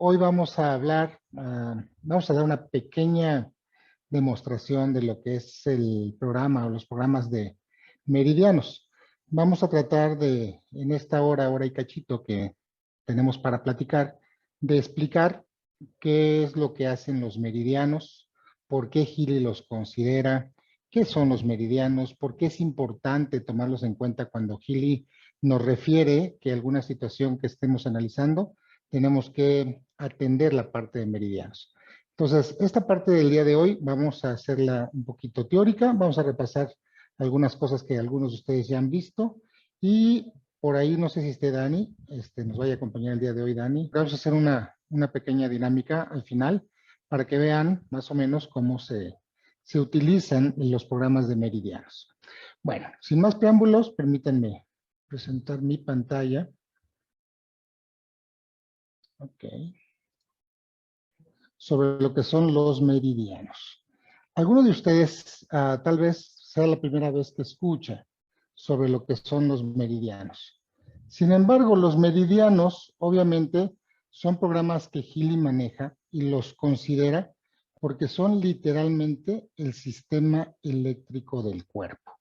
hoy vamos a hablar, vamos a dar una pequeña demostración de lo que es el programa o los programas de meridianos. Vamos a tratar de, en esta hora y cachito que tenemos para platicar, de explicar qué es lo que hacen los meridianos, por qué Gili los considera, qué son los meridianos, por qué es importante tomarlos en cuenta cuando Gili nos refiere que alguna situación que estemos analizando, tenemos que atender la parte de meridianos. Entonces, esta parte del día de hoy vamos a hacerla un poquito teórica, vamos a repasar algunas cosas que algunos de ustedes ya han visto y por ahí, no sé si esté Dani, nos vaya a acompañar el día de hoy Dani. Vamos a hacer una pequeña dinámica al final para que vean más o menos cómo se utilizan los programas de meridianos. Bueno, sin más preámbulos, permítanme presentar mi pantalla. Ok. Sobre lo que son los meridianos. Alguno de ustedes tal vez sea la primera vez que escucha sobre lo que son los meridianos. Sin embargo, los meridianos obviamente son programas que Gili maneja y los considera porque son literalmente el sistema eléctrico del cuerpo.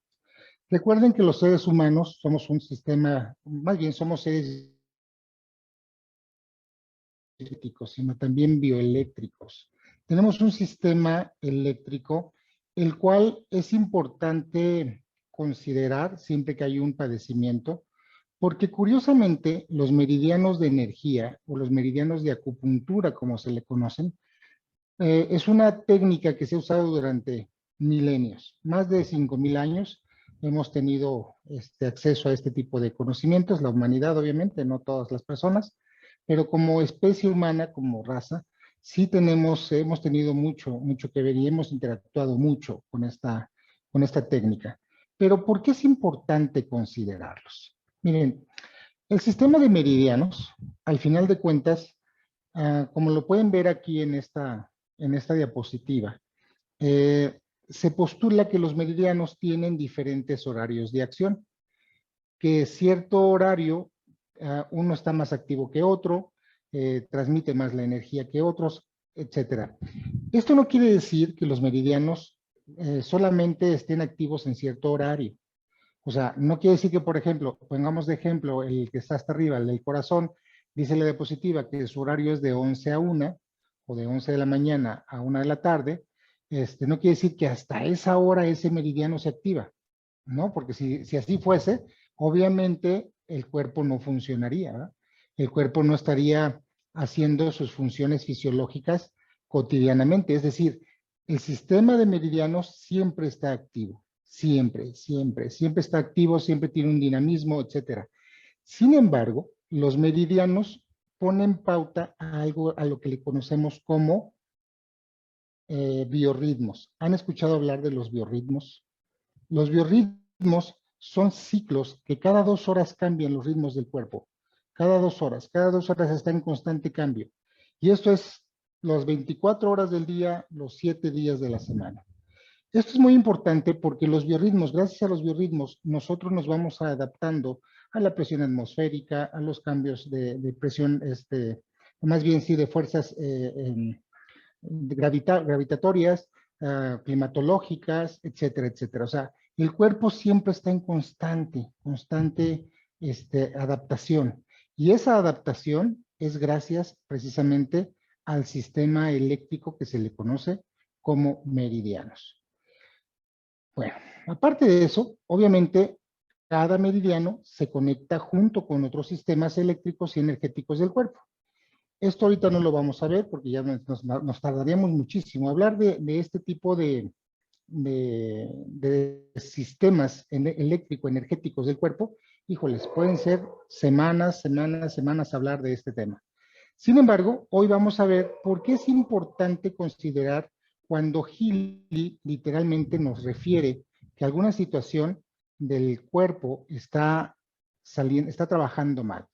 Recuerden que los seres humanos somos un sistema, más bien somos seres eléctricos, sino también bioeléctricos. Tenemos un sistema eléctrico, el cual es importante considerar siempre que hay un padecimiento, porque curiosamente los meridianos de energía o los meridianos de acupuntura, como se le conocen, es una técnica que se ha usado durante milenios, más de 5,000 años. Hemos tenido acceso a este tipo de conocimientos, la humanidad obviamente, no todas las personas, pero como especie humana, como raza, sí hemos tenido mucho que ver y hemos interactuado mucho con esta técnica. Pero ¿por qué es importante considerarlos? Miren, el sistema de meridianos, al final de cuentas, como lo pueden ver aquí en esta diapositiva, se postula que los meridianos tienen diferentes horarios de acción, que cierto horario, uno está más activo que otro, transmite más la energía que otros, etcétera. Esto no quiere decir que los meridianos solamente estén activos en cierto horario. O sea, no quiere decir que, por ejemplo, pongamos de ejemplo el que está hasta arriba, el del corazón, dice la diapositiva que su horario es de 11 a 1 o de 11 de la mañana a 1 de la tarde. No quiere decir que hasta esa hora ese meridiano se activa, ¿no? Porque si así fuese, obviamente el cuerpo no funcionaría, ¿verdad? El cuerpo no estaría haciendo sus funciones fisiológicas cotidianamente. Es decir, el sistema de meridianos siempre está activo. Siempre está activo, siempre tiene un dinamismo, etcétera. Sin embargo, los meridianos ponen pauta a algo a lo que le conocemos como biorritmos. ¿Han escuchado hablar de los biorritmos? Los biorritmos son ciclos que cada 2 horas cambian los ritmos del cuerpo. Cada dos horas está en constante cambio. Y esto es las 24 horas del día, los 7 días de la semana. Esto es muy importante porque los biorritmos, gracias a los biorritmos, nosotros nos vamos adaptando a la presión atmosférica, a los cambios de presión, más bien sí, de fuerzas gravitatorias, climatológicas, etcétera, etcétera. O sea, el cuerpo siempre está en constante adaptación. Y esa adaptación es gracias precisamente al sistema eléctrico que se le conoce como meridianos. Bueno, aparte de eso, obviamente, cada meridiano se conecta junto con otros sistemas eléctricos y energéticos del cuerpo. Esto ahorita no lo vamos a ver porque ya nos tardaríamos muchísimo. Hablar de este tipo de sistemas eléctrico-energéticos del cuerpo, híjoles, pueden ser semanas hablar de este tema. Sin embargo, hoy vamos a ver por qué es importante considerar cuando Gili literalmente nos refiere que alguna situación del cuerpo está trabajando mal.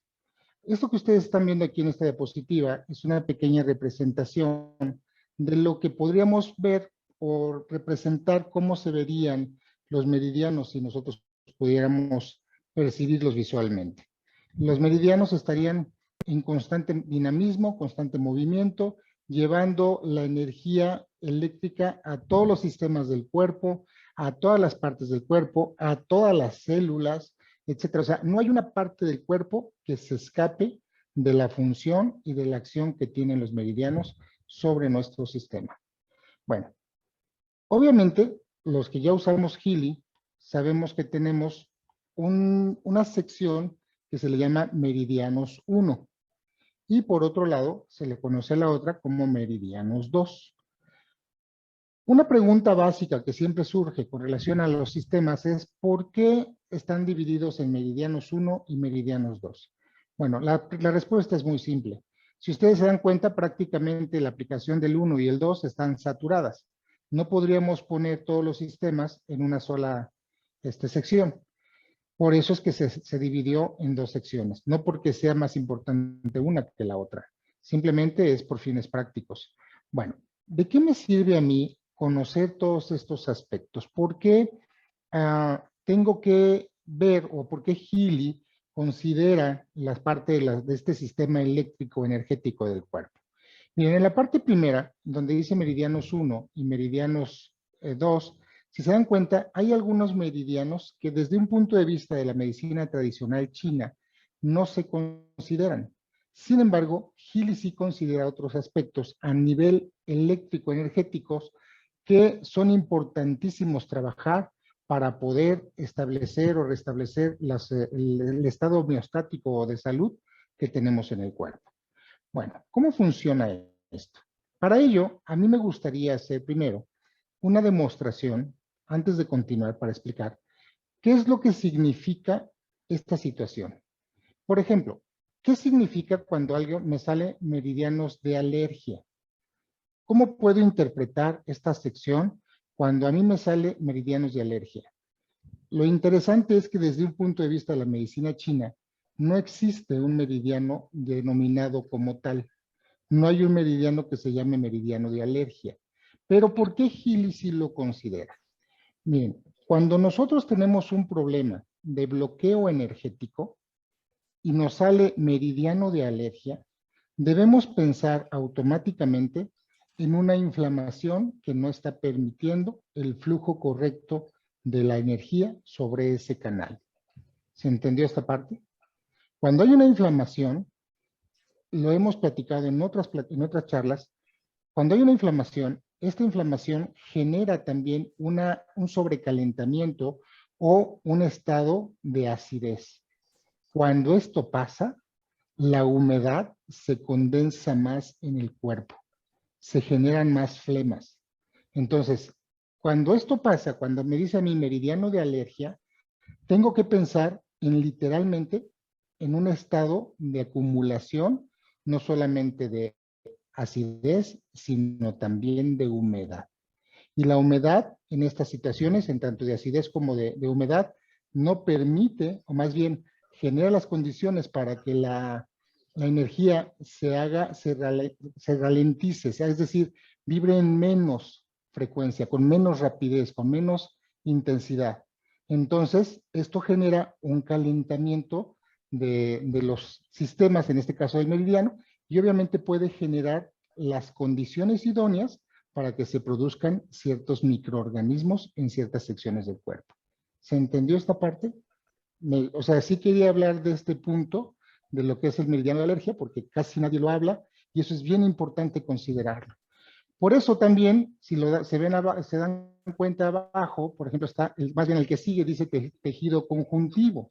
Esto que ustedes están viendo aquí en esta diapositiva es una pequeña representación de lo que podríamos ver o representar cómo se verían los meridianos si nosotros pudiéramos percibirlos visualmente. Los meridianos estarían en constante dinamismo, constante movimiento, llevando la energía eléctrica a todos los sistemas del cuerpo, a todas las partes del cuerpo, a todas las células, etcétera. O sea, no hay una parte del cuerpo que se escape de la función y de la acción que tienen los meridianos sobre nuestro sistema. Bueno, obviamente, los que ya usamos Healy, sabemos que tenemos una sección que se le llama meridianos 1 y por otro lado se le conoce a la otra como meridianos 2. Una pregunta básica que siempre surge con relación a los sistemas es ¿por qué están divididos en meridianos 1 y meridianos 2? Bueno, la respuesta es muy simple. Si ustedes se dan cuenta, prácticamente la aplicación del 1 y el 2 están saturadas. No podríamos poner todos los sistemas en una sola sección. Por eso es que se dividió en dos secciones, no porque sea más importante una que la otra, simplemente es por fines prácticos. Bueno, ¿de qué me sirve a mí conocer todos estos aspectos? ¿Por qué tengo que ver o por qué Healy considera las partes de este sistema eléctrico energético del cuerpo? Miren, en la parte primera, donde dice meridianos 1 y meridianos 2, si se dan cuenta, hay algunos meridianos que desde un punto de vista de la medicina tradicional china no se consideran. Sin embargo, Healy sí considera otros aspectos a nivel eléctrico-energéticos que son importantísimos trabajar para poder establecer o restablecer el estado homeostático de salud que tenemos en el cuerpo. Bueno, ¿cómo funciona esto? Para ello, a mí me gustaría hacer primero una demostración, antes de continuar para explicar, qué es lo que significa esta situación. Por ejemplo, ¿qué significa cuando algo me sale meridianos de alergia? ¿Cómo puedo interpretar esta sección cuando a mí me sale meridianos de alergia? Lo interesante es que desde un punto de vista de la medicina china, no existe un meridiano denominado como tal. No hay un meridiano que se llame meridiano de alergia. Pero ¿por qué Healy sí lo considera? Miren, cuando nosotros tenemos un problema de bloqueo energético y nos sale meridiano de alergia, debemos pensar automáticamente en una inflamación que no está permitiendo el flujo correcto de la energía sobre ese canal. ¿Se entendió esta parte? Cuando hay una inflamación, lo hemos platicado en otras charlas, cuando hay una inflamación, esta inflamación genera también un sobrecalentamiento o un estado de acidez. Cuando esto pasa, la humedad se condensa más en el cuerpo, se generan más flemas. Entonces, cuando esto pasa, cuando me dice a mí meridiano de alergia, tengo que pensar en literalmente en un estado de acumulación, no solamente de acidez, sino también de humedad. Y la humedad en estas situaciones, en tanto de acidez como de humedad, no permite, o más bien genera las condiciones para que la energía se ralentice, es decir, vibre en menos frecuencia, con menos rapidez, con menos intensidad. Entonces, esto genera un calentamiento de los sistemas, en este caso del meridiano, y obviamente puede generar las condiciones idóneas para que se produzcan ciertos microorganismos en ciertas secciones del cuerpo. ¿Se entendió esta parte? O sea, sí quería hablar de este punto, de lo que es el meridiano de alergia, porque casi nadie lo habla, y eso es bien importante considerarlo. Por eso también, si se dan cuenta abajo, por ejemplo, está más bien el que sigue, dice tejido conjuntivo.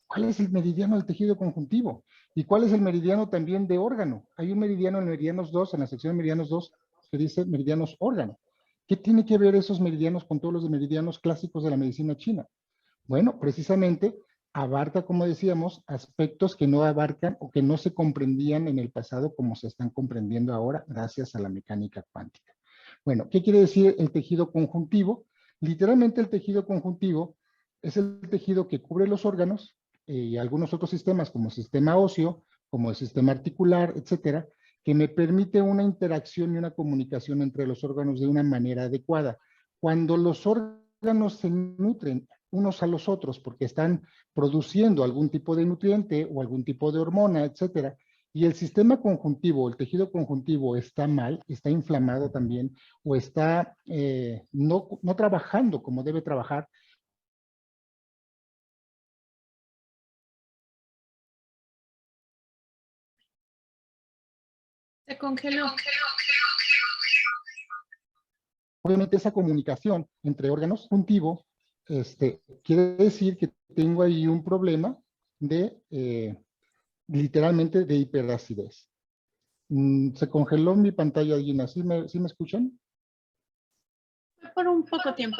¿Cuál es el meridiano del tejido conjuntivo? ¿Y cuál es el meridiano también de órgano? Hay un meridiano en meridianos 2, en la sección de meridianos 2, que dice meridianos órgano. ¿Qué tiene que ver esos meridianos con todos los meridianos clásicos de la medicina china? Bueno, precisamente abarca, como decíamos, aspectos que no abarcan o que no se comprendían en el pasado como se están comprendiendo ahora gracias a la mecánica cuántica. Bueno, ¿qué quiere decir el tejido conjuntivo? Literalmente el tejido conjuntivo es el tejido que cubre los órganos y algunos otros sistemas como el sistema óseo, como el sistema articular, etcétera, que me permite una interacción y una comunicación entre los órganos de una manera adecuada. Cuando los órganos se nutren unos a los otros porque están produciendo algún tipo de nutriente o algún tipo de hormona, etcétera, y el sistema conjuntivo, el tejido conjuntivo está mal, está inflamado también, o está no trabajando como debe trabajar, Se congeló. obviamente esa comunicación entre órganos conjuntivo quiere decir que tengo ahí un problema de literalmente de hiperacidez. Se congeló mi pantalla, Gina. ¿Sí me escuchan? Por un poco tiempo.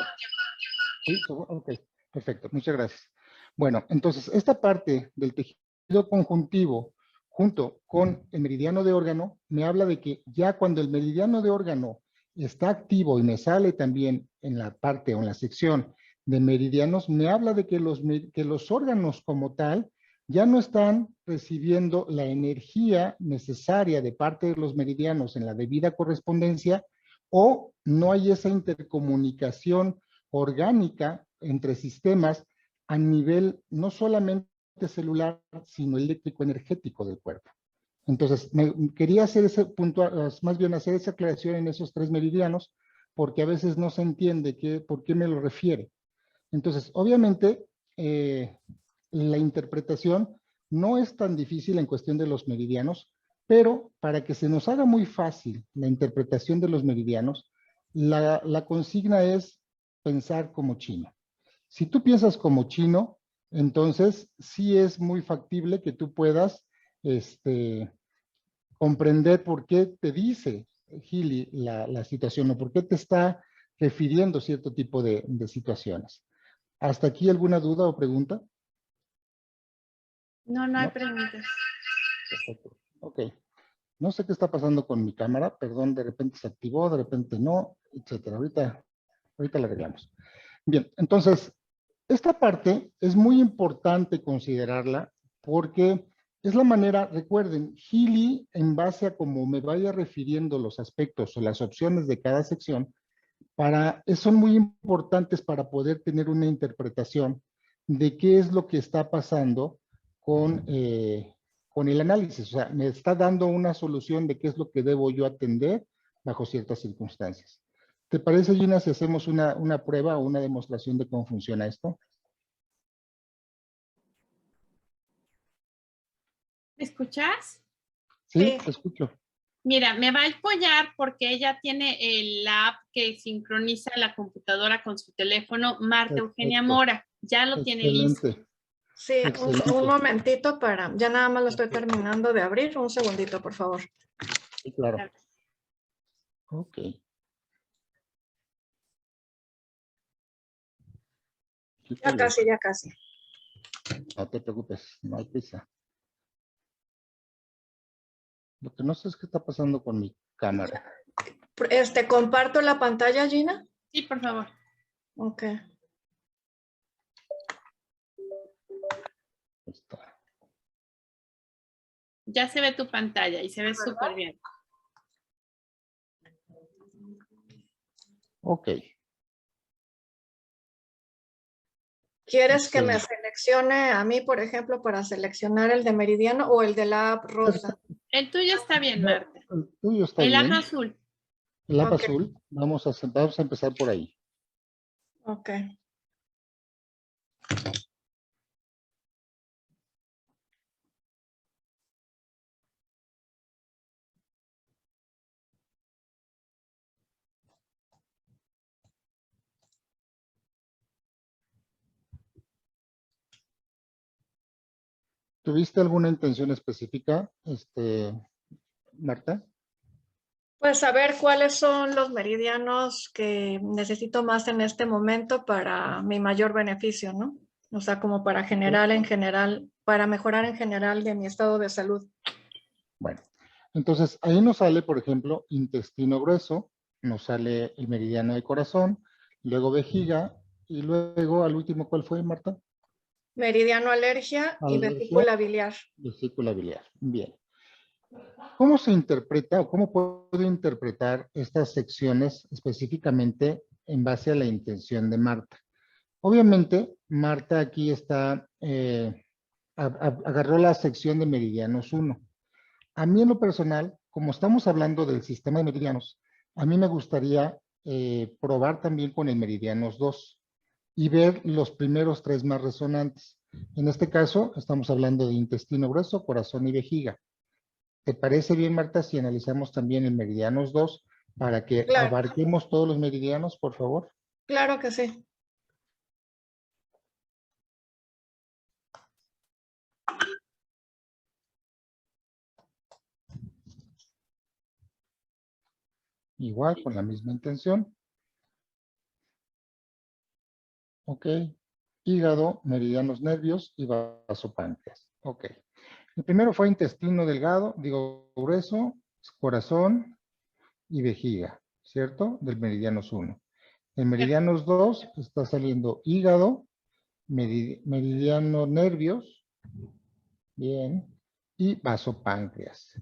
Sí, ok, perfecto, muchas gracias. Bueno, entonces esta parte del tejido conjuntivo junto con el meridiano de órgano me habla de que ya cuando el meridiano de órgano está activo y me sale también en la parte o en la sección de meridianos, me habla de que los órganos como tal ya no están recibiendo la energía necesaria de parte de los meridianos en la debida correspondencia, o no hay esa intercomunicación orgánica entre sistemas a nivel no solamente celular, sino eléctrico energético del cuerpo. Entonces, quería hacer ese punto, más bien hacer esa aclaración en esos 3 meridianos, porque a veces no se entiende por qué me lo refiere. Entonces, obviamente, la interpretación no es tan difícil en cuestión de los meridianos, pero para que se nos haga muy fácil la interpretación de los meridianos, la consigna es pensar como chino. Si tú piensas como chino, entonces sí es muy factible que tú puedas comprender por qué te dice Gili la situación, o por qué te está refiriendo cierto tipo de situaciones. ¿Hasta aquí alguna duda o pregunta? No, no hay ¿No? preguntas. Perfecto. Ok. No sé qué está pasando con mi cámara, perdón, de repente se activó, de repente no, etcétera. Ahorita la arreglamos. Bien, entonces, esta parte es muy importante considerarla porque es la manera, recuerden, Healy, en base a cómo me vaya refiriendo los aspectos o las opciones de cada sección, son muy importantes para poder tener una interpretación de qué es lo que está pasando con el análisis. O sea, me está dando una solución de qué es lo que debo yo atender bajo ciertas circunstancias. ¿Te parece, Gina, si hacemos una prueba o una demostración de cómo funciona esto? ¿Me escuchas? Sí, Sí. te escucho. Mira, me va a apoyar porque ella tiene la app que sincroniza la computadora con su teléfono, Marta Eugenia Perfecto. Mora. Ya lo tiene listo. Excelente. Sí, Excelente. un momentito ya nada más lo estoy terminando de abrir. Un segundito, por favor. Sí, claro. Ok. Ya casi, ya casi. No te preocupes, no hay prisa. Lo que no sé es qué está pasando con mi cámara. ¿Comparto la pantalla, Gina? Sí, por favor. Ok. Está. Ya se ve tu pantalla y se ve súper bien. Ok. ¿Quieres que me Excelente. seleccione a mí, por ejemplo, para seleccionar el de meridiano o el de la app rosa? El tuyo está bien, No, Marta. el tuyo está El app bien. azul. El app Ok. azul, vamos a empezar por ahí. Ok. ¿Tuviste alguna intención específica, Marta? Pues saber cuáles son los meridianos que necesito más en este momento para mi mayor beneficio, ¿no? O sea, como para para mejorar en general de mi estado de salud. Bueno, entonces ahí nos sale, por ejemplo, intestino grueso, nos sale el meridiano de corazón, luego vejiga, y luego al último, ¿cuál fue, Marta? Meridiano alergia y Alergia, vesícula biliar. vesícula biliar. Bien. ¿Cómo se interpreta o cómo puedo interpretar estas secciones específicamente en base a la intención de Marta? Obviamente, Marta aquí está, agarró la sección de meridianos 1. a mí en lo personal, como estamos hablando del sistema de meridianos, a mí me gustaría probar también con el meridianos 2 y ver los primeros 3 más resonantes. En este caso, estamos hablando de intestino grueso, corazón y vejiga. ¿Te parece bien, Marta, si analizamos también el meridianos 2 para que Claro, abarquemos todos los meridianos, por favor? claro que sí. Igual, con la misma intención. Ok. Hígado, meridianos nervios y vasopáncreas. Ok. El primero fue intestino delgado, digo grueso, corazón y vejiga, ¿cierto? Del meridianos 1. En meridianos 2 está saliendo hígado, meridiano nervios, bien, y vasopáncreas.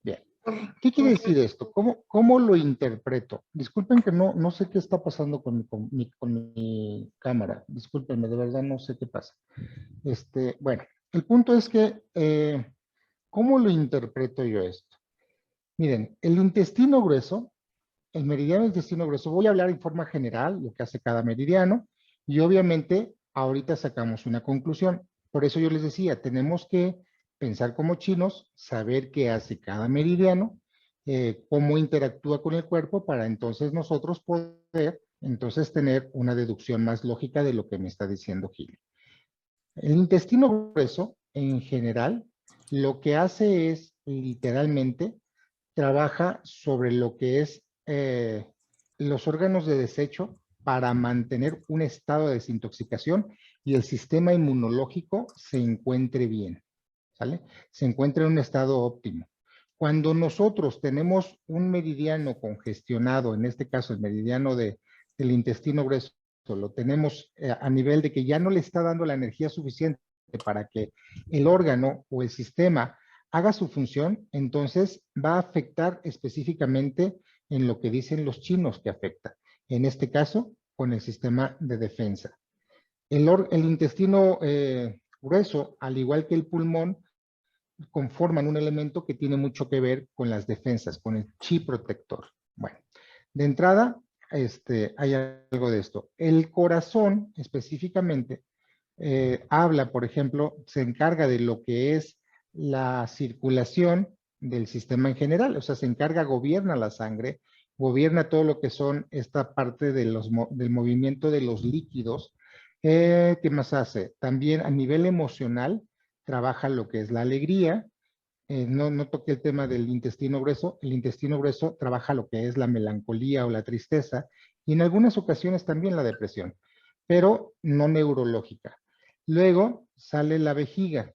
Bien. ¿Qué quiere decir esto? ¿Cómo lo interpreto? Disculpen que no sé qué está pasando con mi cámara. Discúlpenme, de verdad no sé qué pasa. Bueno, el punto es que, ¿cómo lo interpreto yo esto? Miren, el intestino grueso, el meridiano del intestino grueso, voy a hablar en forma general, lo que hace cada meridiano, y obviamente ahorita sacamos una conclusión. Por eso yo les decía, tenemos que pensar como chinos, saber qué hace cada meridiano, cómo interactúa con el cuerpo, para entonces nosotros poder entonces tener una deducción más lógica de lo que me está diciendo Gil. El intestino grueso, en general, lo que hace es literalmente trabaja sobre lo que es los órganos de desecho para mantener un estado de desintoxicación y el sistema inmunológico se encuentre bien, ¿sale? Se encuentre en un estado óptimo. Cuando nosotros tenemos un meridiano congestionado, en este caso el meridiano del intestino grueso, lo tenemos a nivel de que ya no le está dando la energía suficiente para que el órgano o el sistema haga su función, entonces va a afectar específicamente en lo que dicen los chinos que afecta. En este caso, con el sistema de defensa. El intestino grueso, al igual que el pulmón, conforman un elemento que tiene mucho que ver con las defensas, con el chi protector. Bueno, de entrada, hay algo de esto. El corazón, específicamente, habla, por ejemplo, se encarga de lo que es la circulación del sistema en general, o sea, se encarga, gobierna la sangre, gobierna todo lo que son esta parte de del movimiento de los líquidos. ¿Qué más hace? También a nivel emocional, trabaja lo que es la alegría. No toqué el tema del intestino grueso. El intestino grueso trabaja lo que es la melancolía o la tristeza y en algunas ocasiones también la depresión, pero no neurológica. Luego sale la vejiga.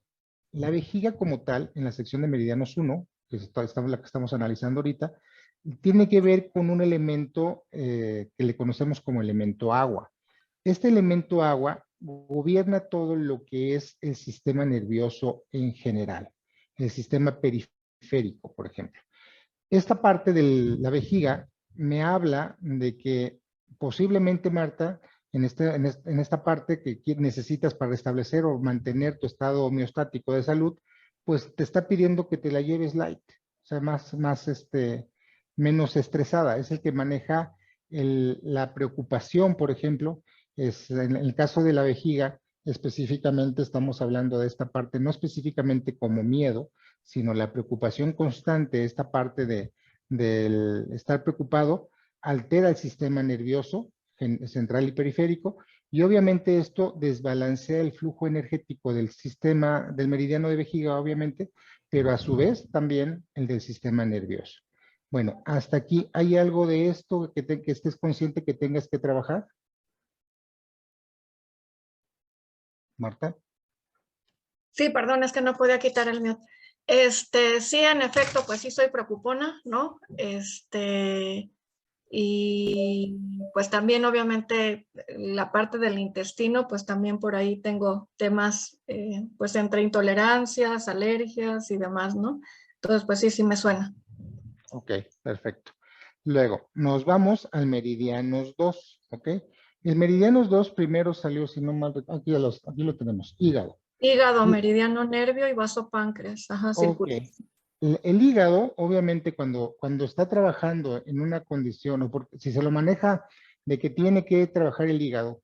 La vejiga como tal, en la sección de meridianos 1, que es la que estamos analizando ahorita, tiene que ver con un elemento que le conocemos como elemento agua. Este elemento agua gobierna todo lo que es el sistema nervioso en general, el sistema periférico, por ejemplo. Esta parte de la vejiga me habla de que posiblemente, Marta, en esta parte que necesitas para restablecer o mantener tu estado homeostático de salud, pues te está pidiendo que te la lleves light, o sea, menos estresada. Es el que maneja la preocupación, por ejemplo. En el caso de la vejiga, específicamente estamos hablando de esta parte, no específicamente como miedo, sino la preocupación constante, esta parte del estar preocupado, altera el sistema nervioso central y periférico, y obviamente esto desbalancea el flujo energético del sistema, del meridiano de vejiga, obviamente, pero a su vez también el del sistema nervioso. Bueno, hasta aquí, ¿hay algo de esto que estés consciente que tengas que trabajar? Marta. Sí, perdón, es que no podía quitar el mute. Sí, en efecto, pues sí soy preocupona, ¿no? Y pues también obviamente la parte del intestino, pues también por ahí tengo temas, pues entre intolerancias, alergias y demás, ¿no? Entonces, pues sí me suena. Ok, perfecto. Luego, nos vamos al meridianos 2, ¿ok? El meridianos 2 primero salió, si no mal recuerdo, aquí lo tenemos, hígado. Hígado, meridiano nervio y vaso páncreas. Ajá, Ok. circular. El hígado, obviamente, cuando está trabajando en una condición, o porque, si se lo maneja de que tiene que trabajar el hígado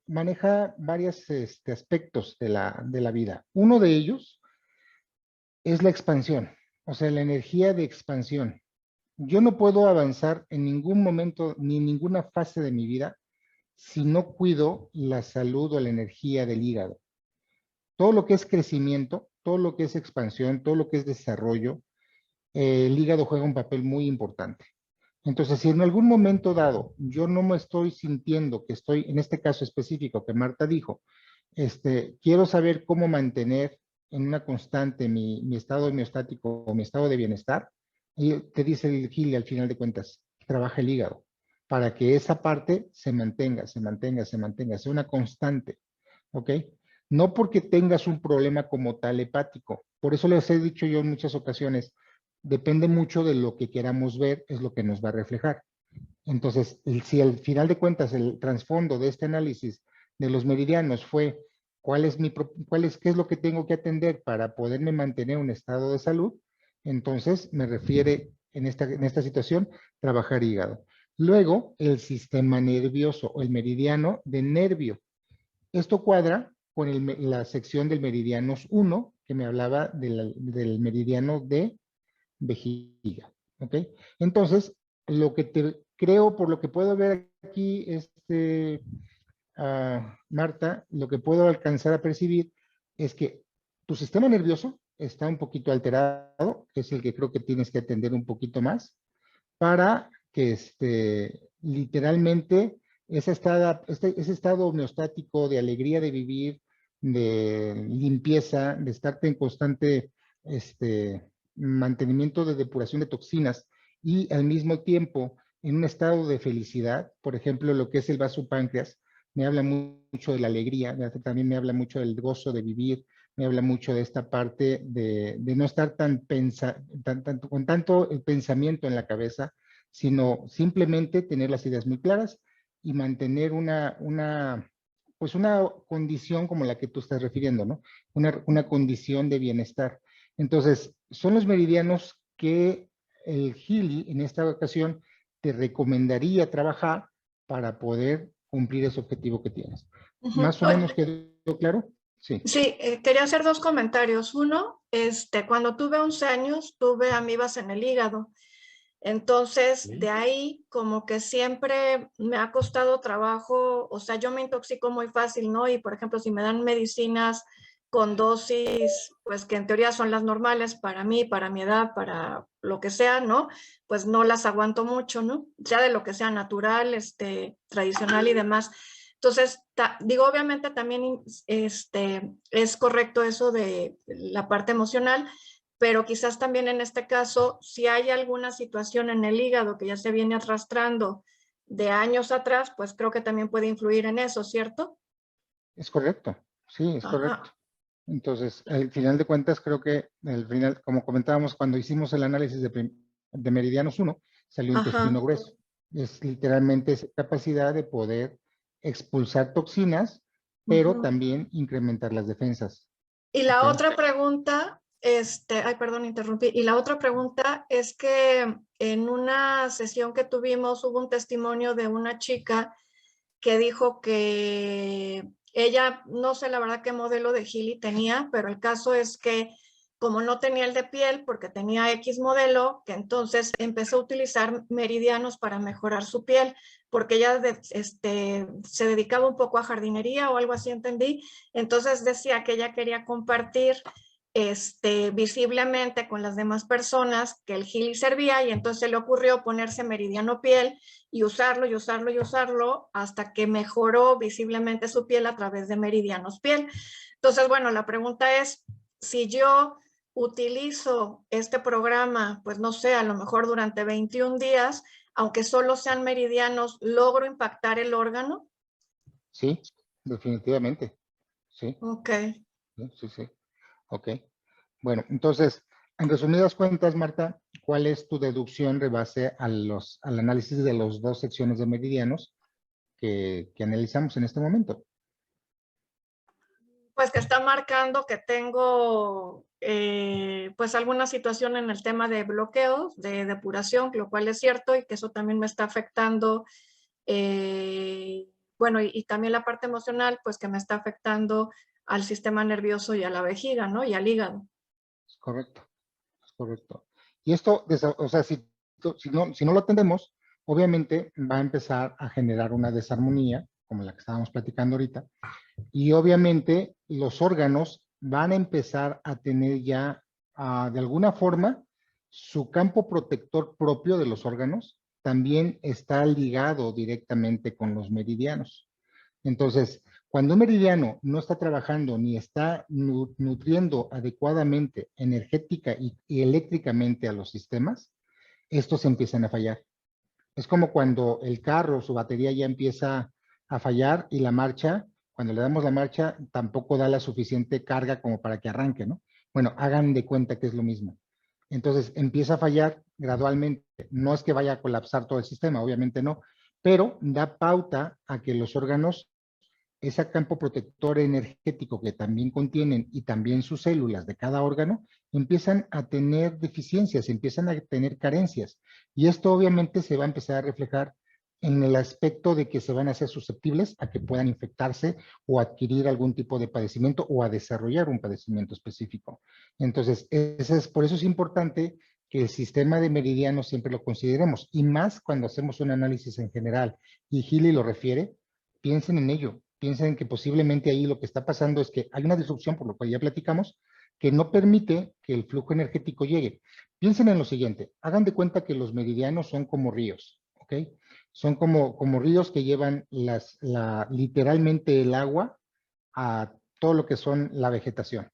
maneja varios aspectos de la vida. Uno de ellos es la expansión, o sea, la energía de expansión. Yo no puedo avanzar en ningún momento ni en ninguna fase de mi vida si no cuido la salud o la energía del hígado. Todo lo que es crecimiento, todo lo que es expansión, todo lo que es desarrollo, el hígado juega un papel muy importante. Entonces, si en algún momento dado yo no me estoy sintiendo que estoy, en este caso específico que Marta dijo, quiero saber cómo mantener en una constante mi estado homeostático o mi estado de bienestar, y te dice el Gili al final de cuentas, trabaja el hígado para que esa parte se mantenga, sea una constante, ¿ok? No porque tengas un problema como tal hepático. Por eso les he dicho yo en muchas ocasiones, depende mucho de lo que queramos ver, es lo que nos va a reflejar. Entonces, si al final de cuentas el trasfondo de este análisis de los meridianos fue qué es lo que tengo que atender para poderme mantener un estado de salud, entonces me refiere en esta situación trabajar hígado. Luego, el sistema nervioso o el meridiano de nervio. Esto cuadra con la sección del meridianos 1, que me hablaba del meridiano de vejiga. ¿Ok? Entonces, lo que creo, por lo que puedo ver aquí, Marta, lo que puedo alcanzar a percibir es que tu sistema nervioso está un poquito alterado, que es el que creo que tienes que atender un poquito más, para que literalmente ese estado homeostático de alegría de vivir, de limpieza, de estarte en constante mantenimiento de depuración de toxinas y al mismo tiempo en un estado de felicidad, por ejemplo, lo que es el vaso páncreas, me habla mucho de la alegría, también me habla mucho del gozo de vivir, me habla mucho de esta parte de no estar con tanto el pensamiento en la cabeza, sino simplemente tener las ideas muy claras y mantener pues una condición como la que tú estás refiriendo, ¿no? Una condición de bienestar. Entonces, son los meridianos que el Gili en esta ocasión te recomendaría trabajar para poder cumplir ese objetivo que tienes. ¿Más o menos quedó claro? Sí. Sí, quería hacer dos comentarios. Uno, cuando tuve 11 años, tuve amibas en el hígado. Entonces, de ahí como que siempre me ha costado trabajo, o sea, yo me intoxico muy fácil, ¿no? Y por ejemplo, si me dan medicinas con dosis, pues que en teoría son las normales para mí, para mi edad, para lo que sea, ¿no? Pues no las aguanto mucho, ¿no? Sea de lo que sea natural, tradicional y demás. Entonces, digo, obviamente también es correcto eso de la parte emocional, pero quizás también en este caso, si hay alguna situación en el hígado que ya se viene arrastrando de años atrás, pues creo que también puede influir en eso, ¿cierto? Es correcto, sí, es Ajá. correcto. Entonces, al final de cuentas, creo que al final, como comentábamos, cuando hicimos el análisis de meridianos 1, salió intestino Ajá. grueso. Es literalmente esa capacidad de poder expulsar toxinas, pero también incrementar las defensas. Y la ¿Ok? otra pregunta, ay, perdón, interrumpí. Y la otra pregunta es que en una sesión que tuvimos hubo un testimonio de una chica que dijo que ella, no sé la verdad qué modelo de Gili tenía, pero el caso es que como no tenía el de piel porque tenía X modelo, que entonces empezó a utilizar meridianos para mejorar su piel, porque ella se dedicaba un poco a jardinería o algo así, entendí. Entonces decía que ella quería compartir visiblemente con las demás personas que el Gili servía y entonces le ocurrió ponerse meridiano piel y usarlo y usarlo y usarlo hasta que mejoró visiblemente su piel a través de meridianos piel. Entonces, bueno, la pregunta es, si yo utilizo este programa, pues no sé, a lo mejor durante 21 días, aunque solo sean meridianos, ¿logro impactar el órgano? Sí, definitivamente. Sí, Ok. sí, sí. Ok. Bueno, entonces, en resumidas cuentas, Marta, ¿cuál es tu deducción de base al análisis de las dos secciones de meridianos que analizamos en este momento? Pues que está marcando que tengo pues alguna situación en el tema de bloqueos, de depuración, lo cual es cierto y que eso también me está afectando. Bueno, y también la parte emocional, pues que me está afectando al sistema nervioso y a la vejiga, ¿no? Y al hígado. Es correcto, es correcto. Y esto, o sea, si no lo atendemos, obviamente va a empezar a generar una desarmonía, como la que estábamos platicando ahorita, y obviamente los órganos van a empezar a tener ya, de alguna forma, su campo protector propio de los órganos también está ligado directamente con los meridianos. Entonces, cuando un meridiano no está trabajando ni está nutriendo adecuadamente energética y eléctricamente a los sistemas, estos empiezan a fallar. Es como cuando el carro, su batería ya empieza a fallar y la marcha, cuando le damos la marcha, tampoco da la suficiente carga como para que arranque, ¿no? Bueno, hagan de cuenta que es lo mismo. Entonces, empieza a fallar gradualmente. No es que vaya a colapsar todo el sistema, obviamente no, pero da pauta a que los órganos, ese campo protector energético que también contienen y también sus células de cada órgano, empiezan a tener deficiencias, empiezan a tener carencias. Y esto obviamente se va a empezar a reflejar en el aspecto de que se van a hacer susceptibles a que puedan infectarse o adquirir algún tipo de padecimiento o a desarrollar un padecimiento específico. Entonces, por eso es importante que el sistema de meridianos siempre lo consideremos, y más cuando hacemos un análisis en general, y Healy lo refiere, piensen en ello, piensen que posiblemente ahí lo que está pasando es que hay una disrupción, por lo cual ya platicamos, que no permite que el flujo energético llegue. Piensen en lo siguiente, hagan de cuenta que los meridianos son como ríos, ¿ok? Son como ríos que llevan literalmente el agua a todo lo que son la vegetación.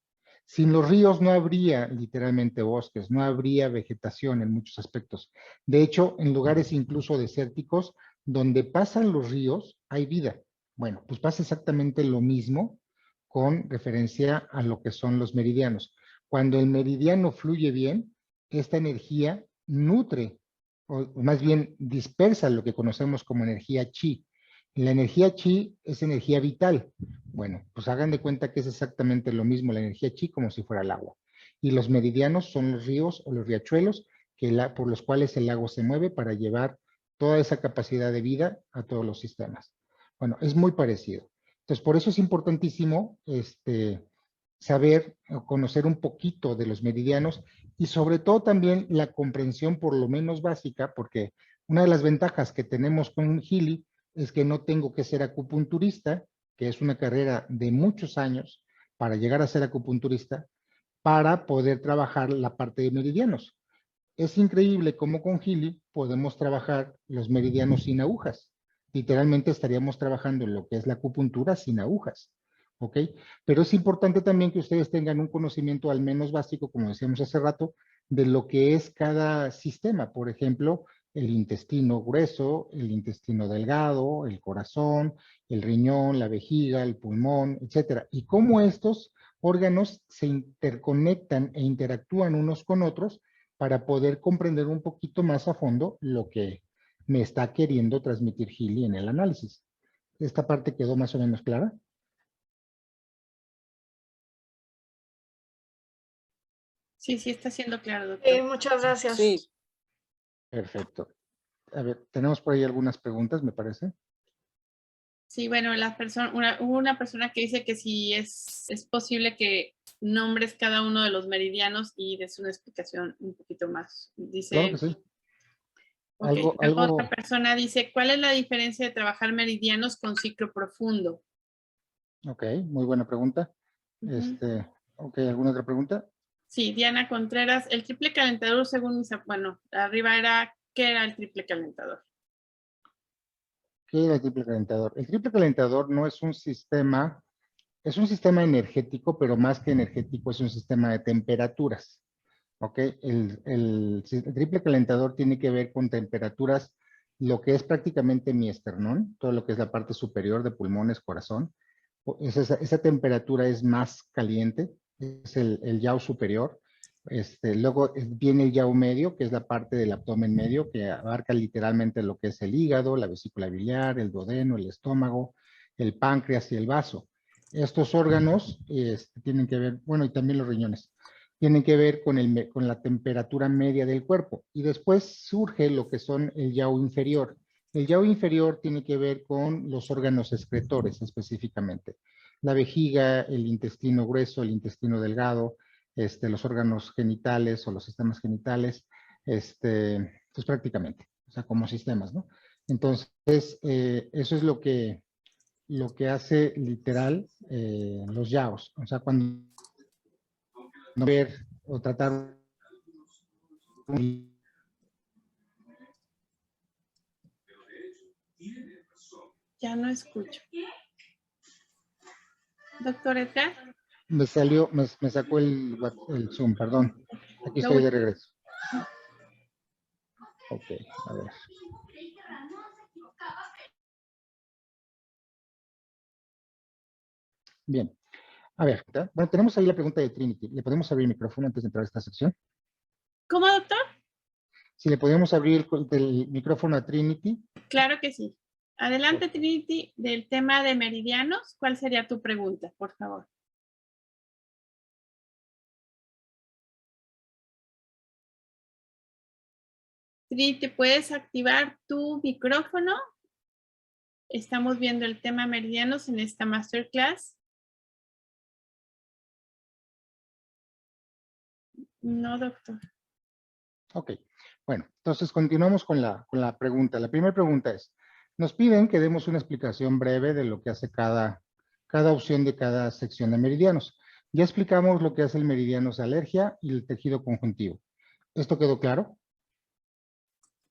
Sin los ríos no habría literalmente bosques, no habría vegetación en muchos aspectos. De hecho, en lugares incluso desérticos, donde pasan los ríos, hay vida. Bueno, pues pasa exactamente lo mismo con referencia a lo que son los meridianos. Cuando el meridiano fluye bien, esta energía nutre, o más bien dispersa lo que conocemos como energía chi. La energía chi es energía vital. Bueno, pues hagan de cuenta que es exactamente lo mismo la energía chi como si fuera el agua. Y los meridianos son los ríos o los riachuelos por los cuales el lago se mueve para llevar toda esa capacidad de vida a todos los sistemas. Bueno, es muy parecido. Entonces, por eso es importantísimo saber o conocer un poquito de los meridianos y sobre todo también la comprensión por lo menos básica, porque una de las ventajas que tenemos con Healy es que no tengo que ser acupunturista, que es una carrera de muchos años para llegar a ser acupunturista, para poder trabajar la parte de meridianos. Es increíble cómo con Healy podemos trabajar los meridianos sin agujas. Literalmente estaríamos trabajando lo que es la acupuntura sin agujas. ¿Ok? Pero es importante también que ustedes tengan un conocimiento al menos básico, como decíamos hace rato, de lo que es cada sistema. Por ejemplo, el intestino grueso, el intestino delgado, el corazón, el riñón, la vejiga, el pulmón, etcétera. Y cómo estos órganos se interconectan e interactúan unos con otros para poder comprender un poquito más a fondo lo que me está queriendo transmitir Healy en el análisis. ¿Esta parte quedó más o menos clara? Sí, sí, está siendo claro, doctor. Muchas gracias. Sí, Perfecto. A ver, tenemos por ahí algunas preguntas, me parece. Sí, bueno, hubo una persona que dice que si es posible que nombres cada uno de los meridianos y des una explicación un poquito más. Dice, Claro que sí. Okay. Otra persona dice, ¿cuál es la diferencia de trabajar meridianos con ciclo profundo? Ok, muy buena pregunta. Ok, ¿alguna otra pregunta? Sí, Diana Contreras, el triple calentador según bueno, arriba era, ¿qué era el triple calentador? ¿Qué era el triple calentador? El triple calentador no es un sistema, es un sistema energético, pero más que energético es un sistema de temperaturas. ¿Ok? El triple calentador tiene que ver con temperaturas, lo que es prácticamente mi esternón, todo lo que es la parte superior de pulmones, corazón. Esa temperatura es más caliente, es el yaw superior. Luego viene el yaw medio, que es la parte del abdomen medio, que abarca literalmente lo que es el hígado, la vesícula biliar, el duodeno, el estómago, el páncreas y el vaso. Estos órganos tienen que ver, bueno, y también los riñones, tienen que ver con la temperatura media del cuerpo. Y después surge lo que son el yao inferior. El yao inferior tiene que ver con los órganos excretores específicamente. La vejiga, el intestino grueso, el intestino delgado, los órganos genitales o los sistemas genitales, pues prácticamente, o sea, como sistemas, ¿no? Entonces, eso es lo que hace literal los yaos. O sea, cuando ver o tratar Ya no escucho. Doctor Edgar. me salió, me sacó el Zoom, perdón. Aquí Lo estoy de último. regreso. Ok, a ver. Bien. A ver, bueno, tenemos ahí la pregunta de Trinity. ¿Le podemos abrir el micrófono antes de entrar a esta sección? ¿Cómo, doctor? Si le podemos abrir el micrófono a Trinity. Claro que sí. Adelante, Trinity, del tema de meridianos. ¿Cuál sería tu pregunta, por favor? Trinity, ¿puedes activar tu micrófono? Estamos viendo el tema meridianos en esta masterclass. No, doctor. Ok, bueno, entonces continuamos con la pregunta. La primera pregunta es, nos piden que demos una explicación breve de lo que hace cada opción de cada sección de meridianos. Ya explicamos lo que hace el meridiano de alergia y el tejido conjuntivo. ¿Esto quedó claro?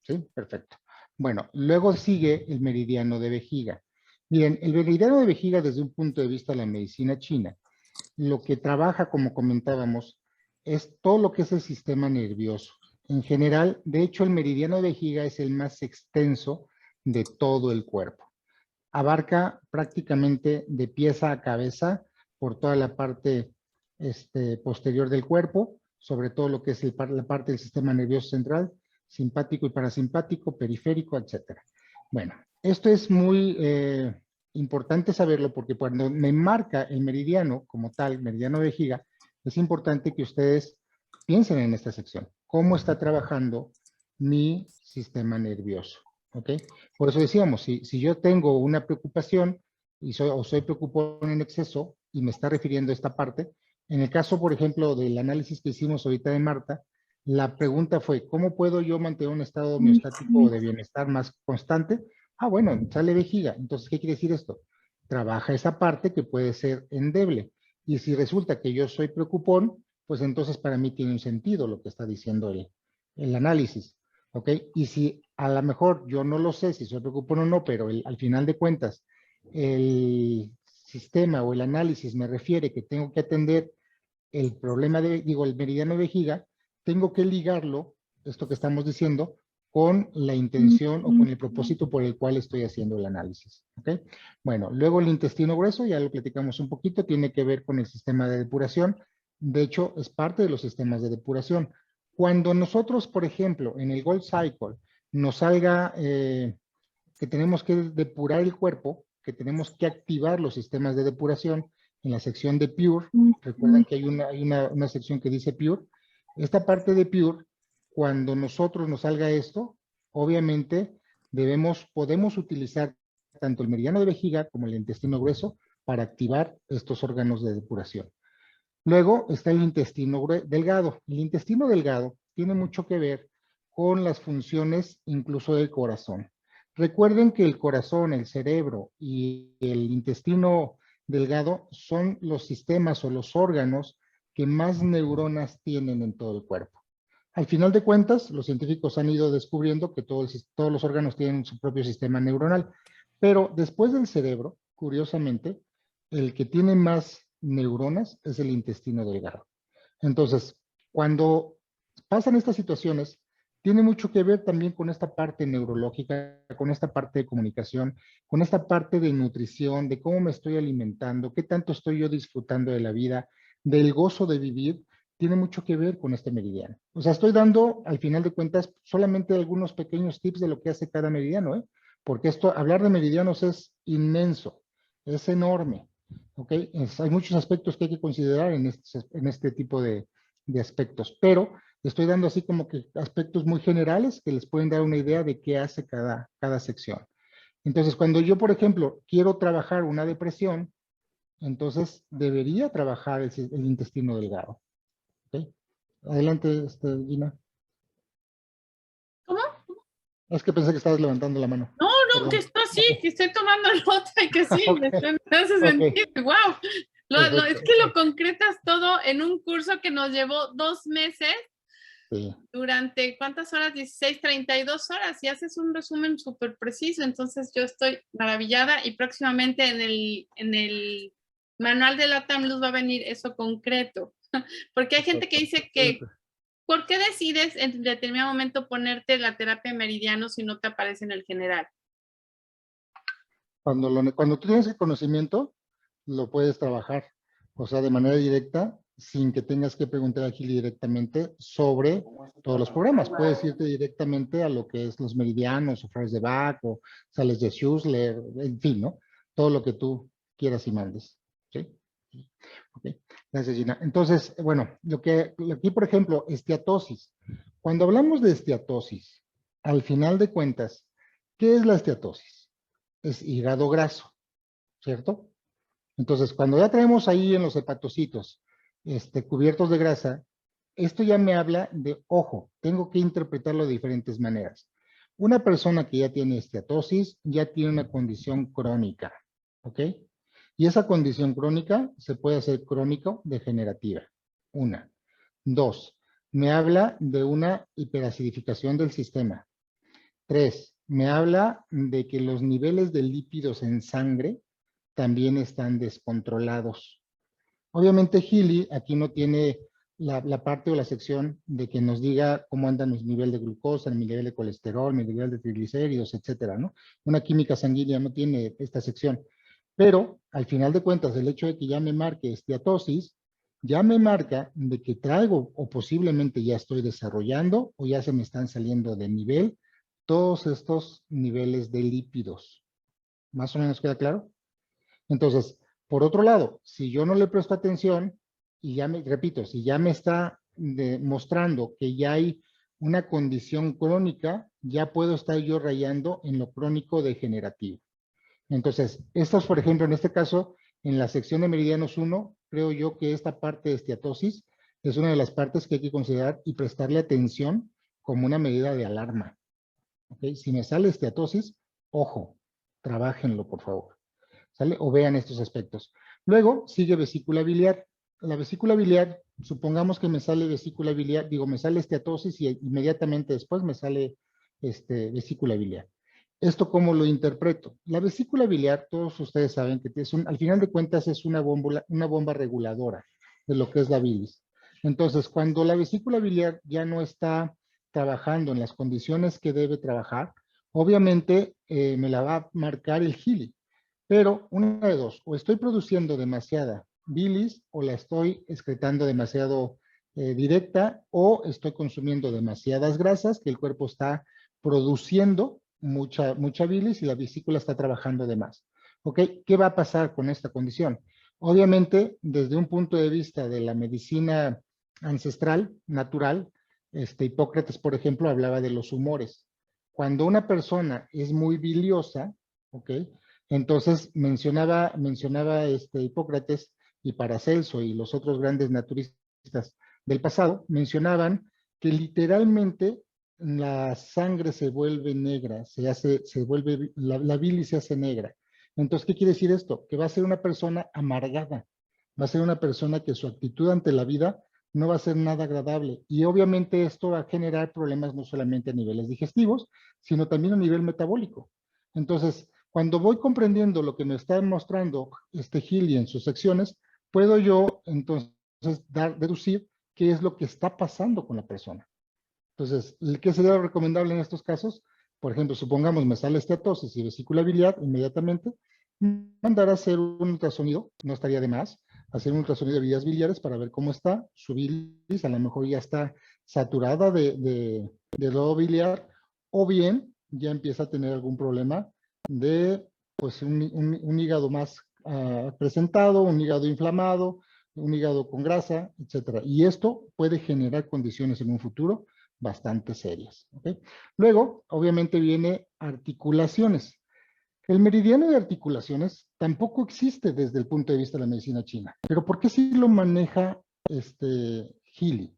Sí, perfecto. Bueno, luego sigue el meridiano de vejiga. Miren, el meridiano de vejiga desde un punto de vista de la medicina china, lo que trabaja, como comentábamos, es todo lo que es el sistema nervioso. En general, de hecho, el meridiano de vejiga es el más extenso de todo el cuerpo. Abarca prácticamente de pieza a cabeza por toda la parte posterior del cuerpo, sobre todo lo que es la parte del sistema nervioso central, simpático y parasimpático, periférico, etc. Bueno, esto es muy importante saberlo porque cuando me marca el meridiano como tal, meridiano de vejiga, es importante que ustedes piensen en esta sección. ¿Cómo está trabajando mi sistema nervioso? ¿Ok? Por eso decíamos, si yo tengo una preocupación y soy preocupón en exceso y me está refiriendo a esta parte, en el caso, por ejemplo, del análisis que hicimos ahorita de Marta, la pregunta fue, ¿cómo puedo yo mantener un estado homeostático o de bienestar más constante? Ah, bueno, sale vejiga. Entonces, ¿qué quiere decir esto? Trabaja esa parte que puede ser endeble. Y si resulta que yo soy preocupón, pues entonces para mí tiene un sentido lo que está diciendo el análisis. ¿Ok? Y si a lo mejor yo no lo sé si soy preocupón o no, pero al final de cuentas el sistema o el análisis me refiere que tengo que atender el problema el meridiano de vejiga, tengo que ligarlo, esto que estamos diciendo, con la intención o con el propósito por el cual estoy haciendo el análisis. ¿Ok? Bueno, luego el intestino grueso, ya lo platicamos un poquito, tiene que ver con el sistema de depuración. De hecho, es parte de los sistemas de depuración. Cuando nosotros, por ejemplo, en el Gold Cycle, nos salga que tenemos que depurar el cuerpo, que tenemos que activar los sistemas de depuración en la sección de Pure, recuerdan que hay una sección que dice Pure, esta parte de Pure, cuando nosotros nos salga esto, obviamente podemos utilizar tanto el meridiano de vejiga como el intestino grueso para activar estos órganos de depuración. Luego está el intestino delgado. El intestino delgado tiene mucho que ver con las funciones incluso del corazón. Recuerden que el corazón, el cerebro y el intestino delgado son los sistemas o los órganos que más neuronas tienen en todo el cuerpo. Al final de cuentas, los científicos han ido descubriendo que todos los órganos tienen su propio sistema neuronal, pero después del cerebro, curiosamente, el que tiene más neuronas es el intestino delgado. Entonces, cuando pasan estas situaciones, tiene mucho que ver también con esta parte neurológica, con esta parte de comunicación, con esta parte de nutrición, de cómo me estoy alimentando, qué tanto estoy yo disfrutando de la vida, del gozo de vivir, tiene mucho que ver con este meridiano. O sea, estoy dando, al final de cuentas, solamente algunos pequeños tips de lo que hace cada meridiano, ¿eh? Porque hablar de meridianos es inmenso, es enorme. ¿Ok? Hay muchos aspectos que hay que considerar en este tipo de aspectos, pero estoy dando así como que aspectos muy generales que les pueden dar una idea de qué hace cada sección. Entonces, cuando yo, por ejemplo, quiero trabajar una depresión, entonces debería trabajar el intestino delgado. ¿Ok? Adelante, Gina. ¿Cómo? Es que pensé que estabas levantando la mano. No, que Perdón. está así, que estoy tomando nota y que sí, Ok, me hace sentido. ¡Wow! Es perfecto. que lo concretas todo en un curso que nos llevó 2 meses Sí. durante, ¿cuántas horas? 16, 32 horas y haces un resumen súper preciso. Entonces yo estoy maravillada y próximamente en el manual de la TAMLUZ va a venir eso concreto. Porque hay gente que dice que, ¿por qué decides en determinado momento ponerte la terapia meridiano si no te aparece en el general? Cuando tú tienes el conocimiento, lo puedes trabajar, o sea, de manera directa, sin que tengas que preguntar a Gili directamente sobre todos los programas. Puedes irte directamente a lo que es los meridianos, o frases de Bach, o sales de Schussler, en fin, ¿no? Todo lo que tú quieras y mandes. ¿Sí? Ok, gracias, Gina. Entonces, bueno, aquí, por ejemplo, esteatosis. Cuando hablamos de esteatosis, al final de cuentas, ¿qué es la esteatosis? Es hígado graso, ¿cierto? Entonces, cuando ya traemos ahí en los hepatocitos cubiertos de grasa, esto ya me habla de, ojo, tengo que interpretarlo de diferentes maneras. Una persona que ya tiene esteatosis ya tiene una condición crónica, ¿ok? Y esa condición crónica se puede hacer crónico-degenerativa. Una. Dos, me habla de una hiperacidificación del sistema. Tres, me habla de que los niveles de lípidos en sangre también están descontrolados. Obviamente Gili aquí no tiene la parte o la sección de que nos diga cómo andan mis niveles de glucosa, mi nivel de colesterol, mi nivel de triglicéridos, etcétera, ¿no? Una química sanguínea no tiene esta sección. Pero al final de cuentas, el hecho de que ya me marque esteatosis, ya me marca de que traigo o posiblemente ya estoy desarrollando o ya se me están saliendo de nivel todos estos niveles de lípidos. ¿Más o menos queda claro? Entonces, por otro lado, si yo no le presto atención y repito, si ya me está mostrando que ya hay una condición crónica, ya puedo estar yo rayando en lo crónico degenerativo. Entonces, estos, por ejemplo, en este caso, en la sección de meridianos 1, creo yo que esta parte de esteatosis es una de las partes que hay que considerar y prestarle atención como una medida de alarma. ¿Okay? Si me sale esteatosis, ojo, trabájenlo, por favor. ¿Sale? O vean estos aspectos. Luego sigue vesícula biliar. La vesícula biliar, supongamos que me sale vesícula biliar, me sale esteatosis y inmediatamente después me sale vesícula biliar. ¿Esto cómo lo interpreto? La vesícula biliar, todos ustedes saben que al final de cuentas es una bomba reguladora de lo que es la bilis. Entonces, cuando la vesícula biliar ya no está trabajando en las condiciones que debe trabajar, obviamente me la va a marcar el Gili. Pero una de dos, o estoy produciendo demasiada bilis o la estoy excretando demasiado directa o estoy consumiendo demasiadas grasas que el cuerpo está produciendo mucha bilis y la vesícula está trabajando de más. ¿Ok? ¿Qué va a pasar con esta condición? Obviamente, desde un punto de vista de la medicina ancestral, natural, Hipócrates, por ejemplo, hablaba de los humores. Cuando una persona es muy biliosa, ¿ok? Entonces mencionaba Hipócrates y Paracelso y los otros grandes naturistas del pasado mencionaban que literalmente la sangre se vuelve negra, la bilis se hace negra. Entonces, ¿qué quiere decir esto? Que va a ser una persona amargada, va a ser una persona que su actitud ante la vida no va a ser nada agradable. Y obviamente esto va a generar problemas no solamente a niveles digestivos, sino también a nivel metabólico. Entonces, cuando voy comprendiendo lo que me está mostrando Gili en sus secciones, puedo yo entonces deducir qué es lo que está pasando con la persona. Entonces, ¿qué sería lo recomendable en estos casos? Por ejemplo, supongamos me sale esteatosis y vesícula biliar, inmediatamente mandar a hacer un ultrasonido, no estaría de más, hacer un ultrasonido de vías biliares para ver cómo está su bilis, a lo mejor ya está saturada de lodo biliar, o bien ya empieza a tener algún problema de pues un hígado más presentado, un hígado inflamado, un hígado con grasa, etcétera. Y esto puede generar condiciones en un futuro bastante serias. ¿Okay? Luego, obviamente, viene articulaciones. El meridiano de articulaciones tampoco existe desde el punto de vista de la medicina china. Pero ¿por qué sí lo maneja Healy?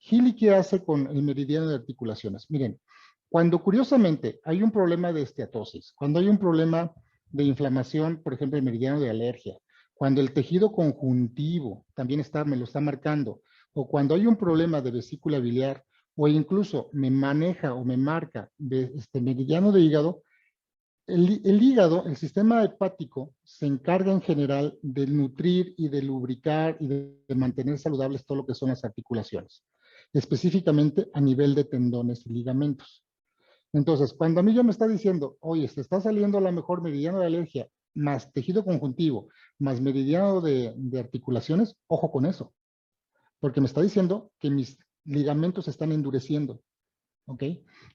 Healy, ¿qué hace con el meridiano de articulaciones? Miren, cuando curiosamente hay un problema de esteatosis, cuando hay un problema de inflamación, por ejemplo, el meridiano de alergia, cuando el tejido conjuntivo también me lo está marcando, o cuando hay un problema de vesícula biliar, o incluso me maneja o me marca meridiano de hígado, el hígado, el sistema hepático, se encarga en general de nutrir y de lubricar y de mantener saludables todo lo que son las articulaciones, específicamente a nivel de tendones y ligamentos. Entonces, cuando a mí ya me está diciendo, oye, te está saliendo a lo mejor meridiano de alergia, más tejido conjuntivo, más meridiano de articulaciones, ojo con eso, porque me está diciendo que mis ligamentos se están endureciendo. ¿Ok?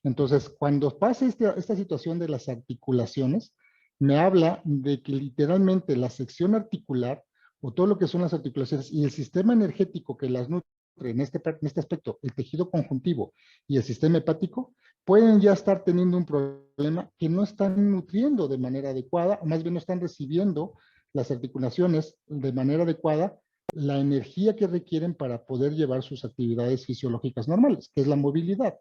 Entonces, cuando pasa esta situación de las articulaciones, me habla de que literalmente la sección articular o todo lo que son las articulaciones y el sistema energético que las nutre en este aspecto, el tejido conjuntivo y el sistema hepático, pueden ya estar teniendo un problema que no están nutriendo de manera adecuada, o más bien no están recibiendo las articulaciones de manera adecuada la energía que requieren para poder llevar sus actividades fisiológicas normales, que es la movilidad.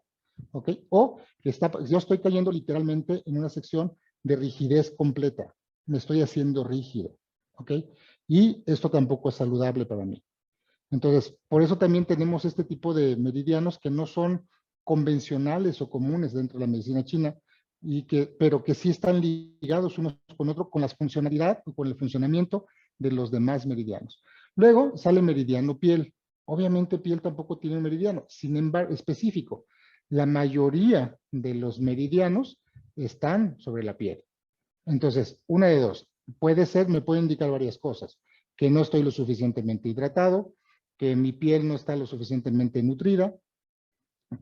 ¿Ok? O que yo estoy cayendo literalmente en una sección de rigidez completa. Me estoy haciendo rígido. ¿Ok? Y esto tampoco es saludable para mí. Entonces, por eso también tenemos este tipo de meridianos que no son convencionales o comunes dentro de la medicina china, pero que sí están ligados unos con otros con la funcionalidad o con el funcionamiento de los demás meridianos. Luego sale meridiano piel. Obviamente piel tampoco tiene un meridiano, sin embargo, específico. La mayoría de los meridianos están sobre la piel. Entonces, una de dos. Puede ser, me puede indicar varias cosas. Que no estoy lo suficientemente hidratado, que mi piel no está lo suficientemente nutrida,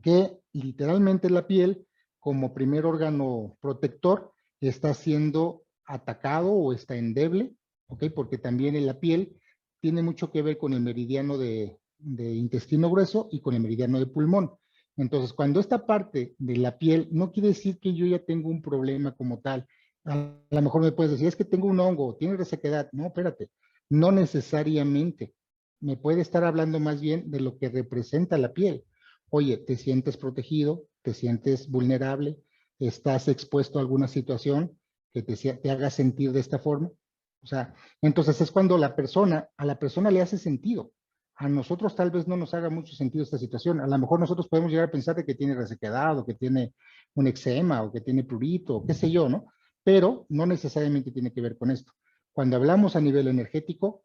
que literalmente la piel, como primer órgano protector, está siendo atacado o está endeble, ¿ok? Porque también en la piel tiene mucho que ver con el meridiano de intestino grueso y con el meridiano de pulmón. Entonces, cuando esta parte de la piel, no quiere decir que yo ya tengo un problema como tal. A lo mejor me puedes decir, es que tengo un hongo, tiene resequedad. No, espérate, no necesariamente. Me puede estar hablando más bien de lo que representa la piel. Oye, te sientes protegido, te sientes vulnerable, estás expuesto a alguna situación que te haga sentir de esta forma. O sea, entonces es cuando a la persona le hace sentido. A nosotros tal vez no nos haga mucho sentido esta situación. A lo mejor nosotros podemos llegar a pensar de que tiene resequedad o que tiene un eczema o que tiene prurito o qué sé yo, ¿no? Pero no necesariamente tiene que ver con esto. Cuando hablamos a nivel energético,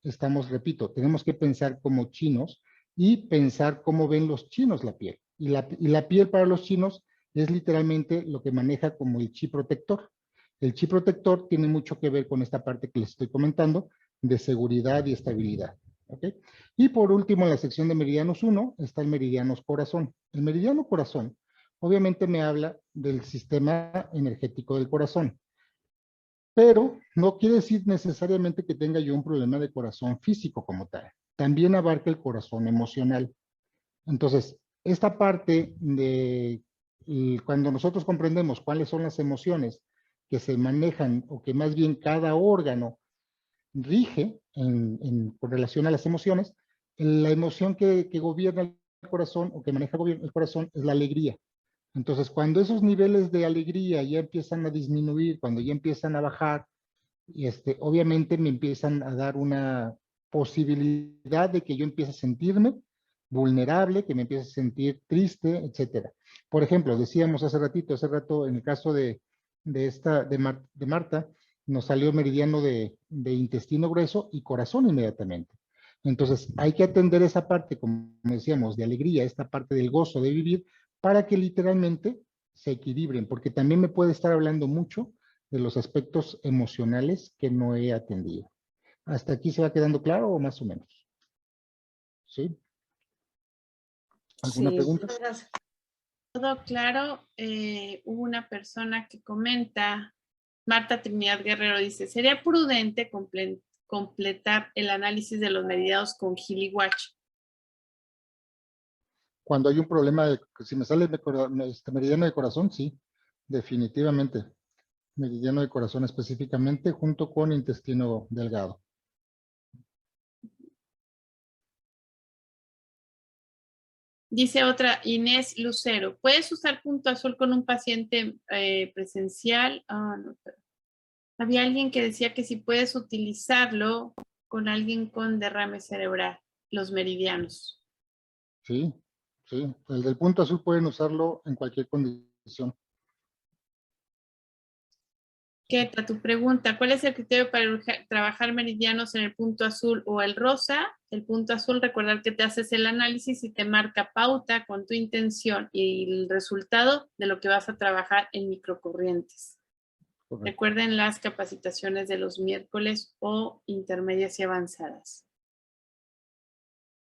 repito, tenemos que pensar como chinos y pensar cómo ven los chinos la piel. Y la piel para los chinos es literalmente lo que maneja como el chi protector. El chi protector tiene mucho que ver con esta parte que les estoy comentando de seguridad y estabilidad. ¿Okay? Y por último, en la sección de meridianos 1 está el meridiano corazón. El meridiano corazón obviamente me habla del sistema energético del corazón. Pero no quiere decir necesariamente que tenga yo un problema de corazón físico como tal. También abarca el corazón emocional. Entonces, esta parte de cuando nosotros comprendemos cuáles son las emociones que se manejan o que más bien cada órgano rige con relación a las emociones, la emoción que gobierna el corazón o que maneja el corazón es la alegría. Entonces, cuando esos niveles de alegría ya empiezan a disminuir, cuando ya empiezan a bajar, obviamente me empiezan a dar una posibilidad de que yo empiece a sentirme vulnerable, que me empiece a sentir triste, etcétera. Por ejemplo, decíamos hace rato, en el caso de Marta, nos salió meridiano de intestino grueso y corazón inmediatamente. Entonces, hay que atender esa parte, como decíamos, de alegría, esta parte del gozo de vivir, para que literalmente se equilibren, porque también me puede estar hablando mucho de los aspectos emocionales que no he atendido. ¿Hasta aquí se va quedando claro o más o menos? ¿Sí? ¿Alguna Sí, pregunta? gracias. Todo claro. Hubo una persona que comenta, Marta Trinidad Guerrero dice, ¿sería prudente completar el análisis de los meridianos con Healy Watch? Cuando hay un problema, si me sale meridiano de corazón, sí, definitivamente. Meridiano de corazón específicamente junto con intestino delgado. Dice otra, Inés Lucero, ¿puedes usar punto azul con un paciente presencial? No, pero había alguien que decía que si puedes utilizarlo con alguien con derrame cerebral, los meridianos. Sí, sí. El del punto azul pueden usarlo en cualquier condición. Keta, tu pregunta, ¿cuál es el criterio para trabajar meridianos en el punto azul o el rosa? El punto azul, recordar que te haces el análisis y te marca pauta con tu intención y el resultado de lo que vas a trabajar en microcorrientes. Correcto. Recuerden las capacitaciones de los miércoles o intermedias y avanzadas.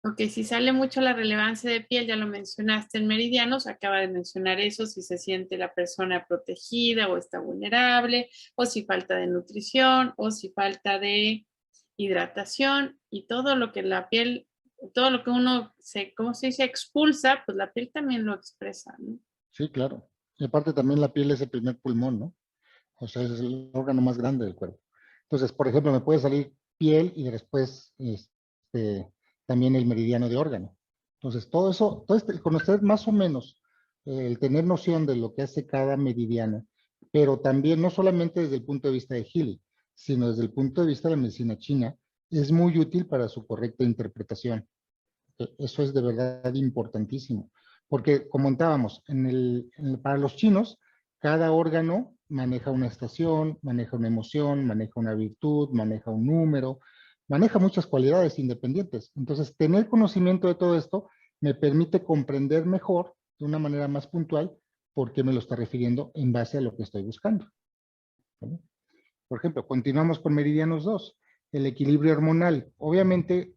Ok, si sale mucho la relevancia de piel, ya lo mencionaste en meridianos, acaba de mencionar eso, si se siente la persona protegida o está vulnerable, o si falta de nutrición, o si falta de hidratación, y todo lo que la piel, todo lo que uno ¿cómo se dice? Expulsa, pues la piel también lo expresa, ¿no? Sí, claro. Y aparte también la piel es el primer pulmón, ¿no? O sea, es el órgano más grande del cuerpo. Entonces, por ejemplo, me puede salir piel y después también el meridiano de órgano. Entonces, todo eso, conocer más o menos, el tener noción de lo que hace cada meridiano, pero también no solamente desde el punto de vista de Healy, sino desde el punto de vista de la medicina china, es muy útil para su correcta interpretación. Eso es de verdad importantísimo. Porque, como comentábamos, para los chinos, cada órgano maneja una estación, maneja una emoción, maneja una virtud, maneja un número, maneja muchas cualidades independientes. Entonces, tener conocimiento de todo esto me permite comprender mejor, de una manera más puntual, por qué me lo está refiriendo en base a lo que estoy buscando. ¿Vale? Por ejemplo, continuamos con meridianos 2, el equilibrio hormonal. Obviamente,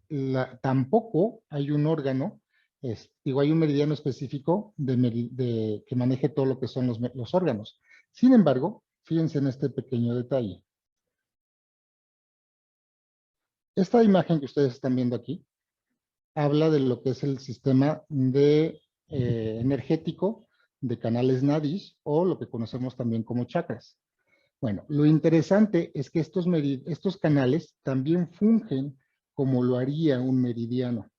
tampoco hay un órgano, hay un meridiano específico que maneje todo lo que son los órganos. Sin embargo, fíjense en este pequeño detalle. Esta imagen que ustedes están viendo aquí habla de lo que es el sistema energético de canales nadis o lo que conocemos también como chakras. Bueno, lo interesante es que estos canales también fungen como lo haría un meridiano.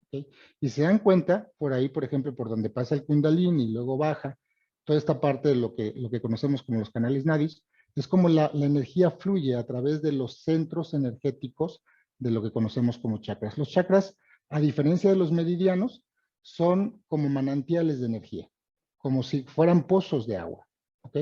¿Okay? Y se dan cuenta, por ahí, por ejemplo, por donde pasa el Kundalini y luego baja, toda esta parte de lo que conocemos como los canales nadis, es como la energía fluye a través de los centros energéticos de lo que conocemos como chakras. Los chakras, a diferencia de los meridianos, son como manantiales de energía, como si fueran pozos de agua, ¿ok?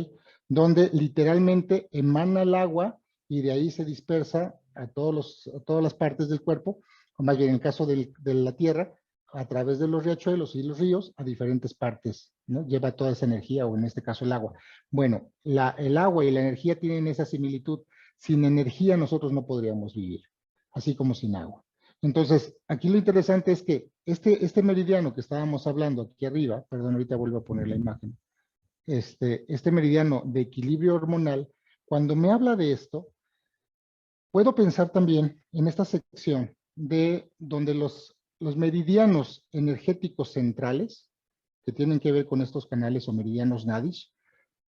Donde literalmente emana el agua y de ahí se dispersa a todas las partes del cuerpo, o más bien en el caso de la tierra, a través de los riachuelos y los ríos a diferentes partes, ¿no? Lleva toda esa energía, o en este caso el agua. Bueno, el agua y la energía tienen esa similitud. Sin energía nosotros no podríamos vivir, así como sin agua. Entonces, aquí lo interesante es que este meridiano que estábamos hablando aquí arriba, perdón, ahorita vuelvo a poner la imagen, este meridiano de equilibrio hormonal, cuando me habla de esto, puedo pensar también en esta sección de donde los meridianos energéticos centrales, que tienen que ver con estos canales o meridianos nadis,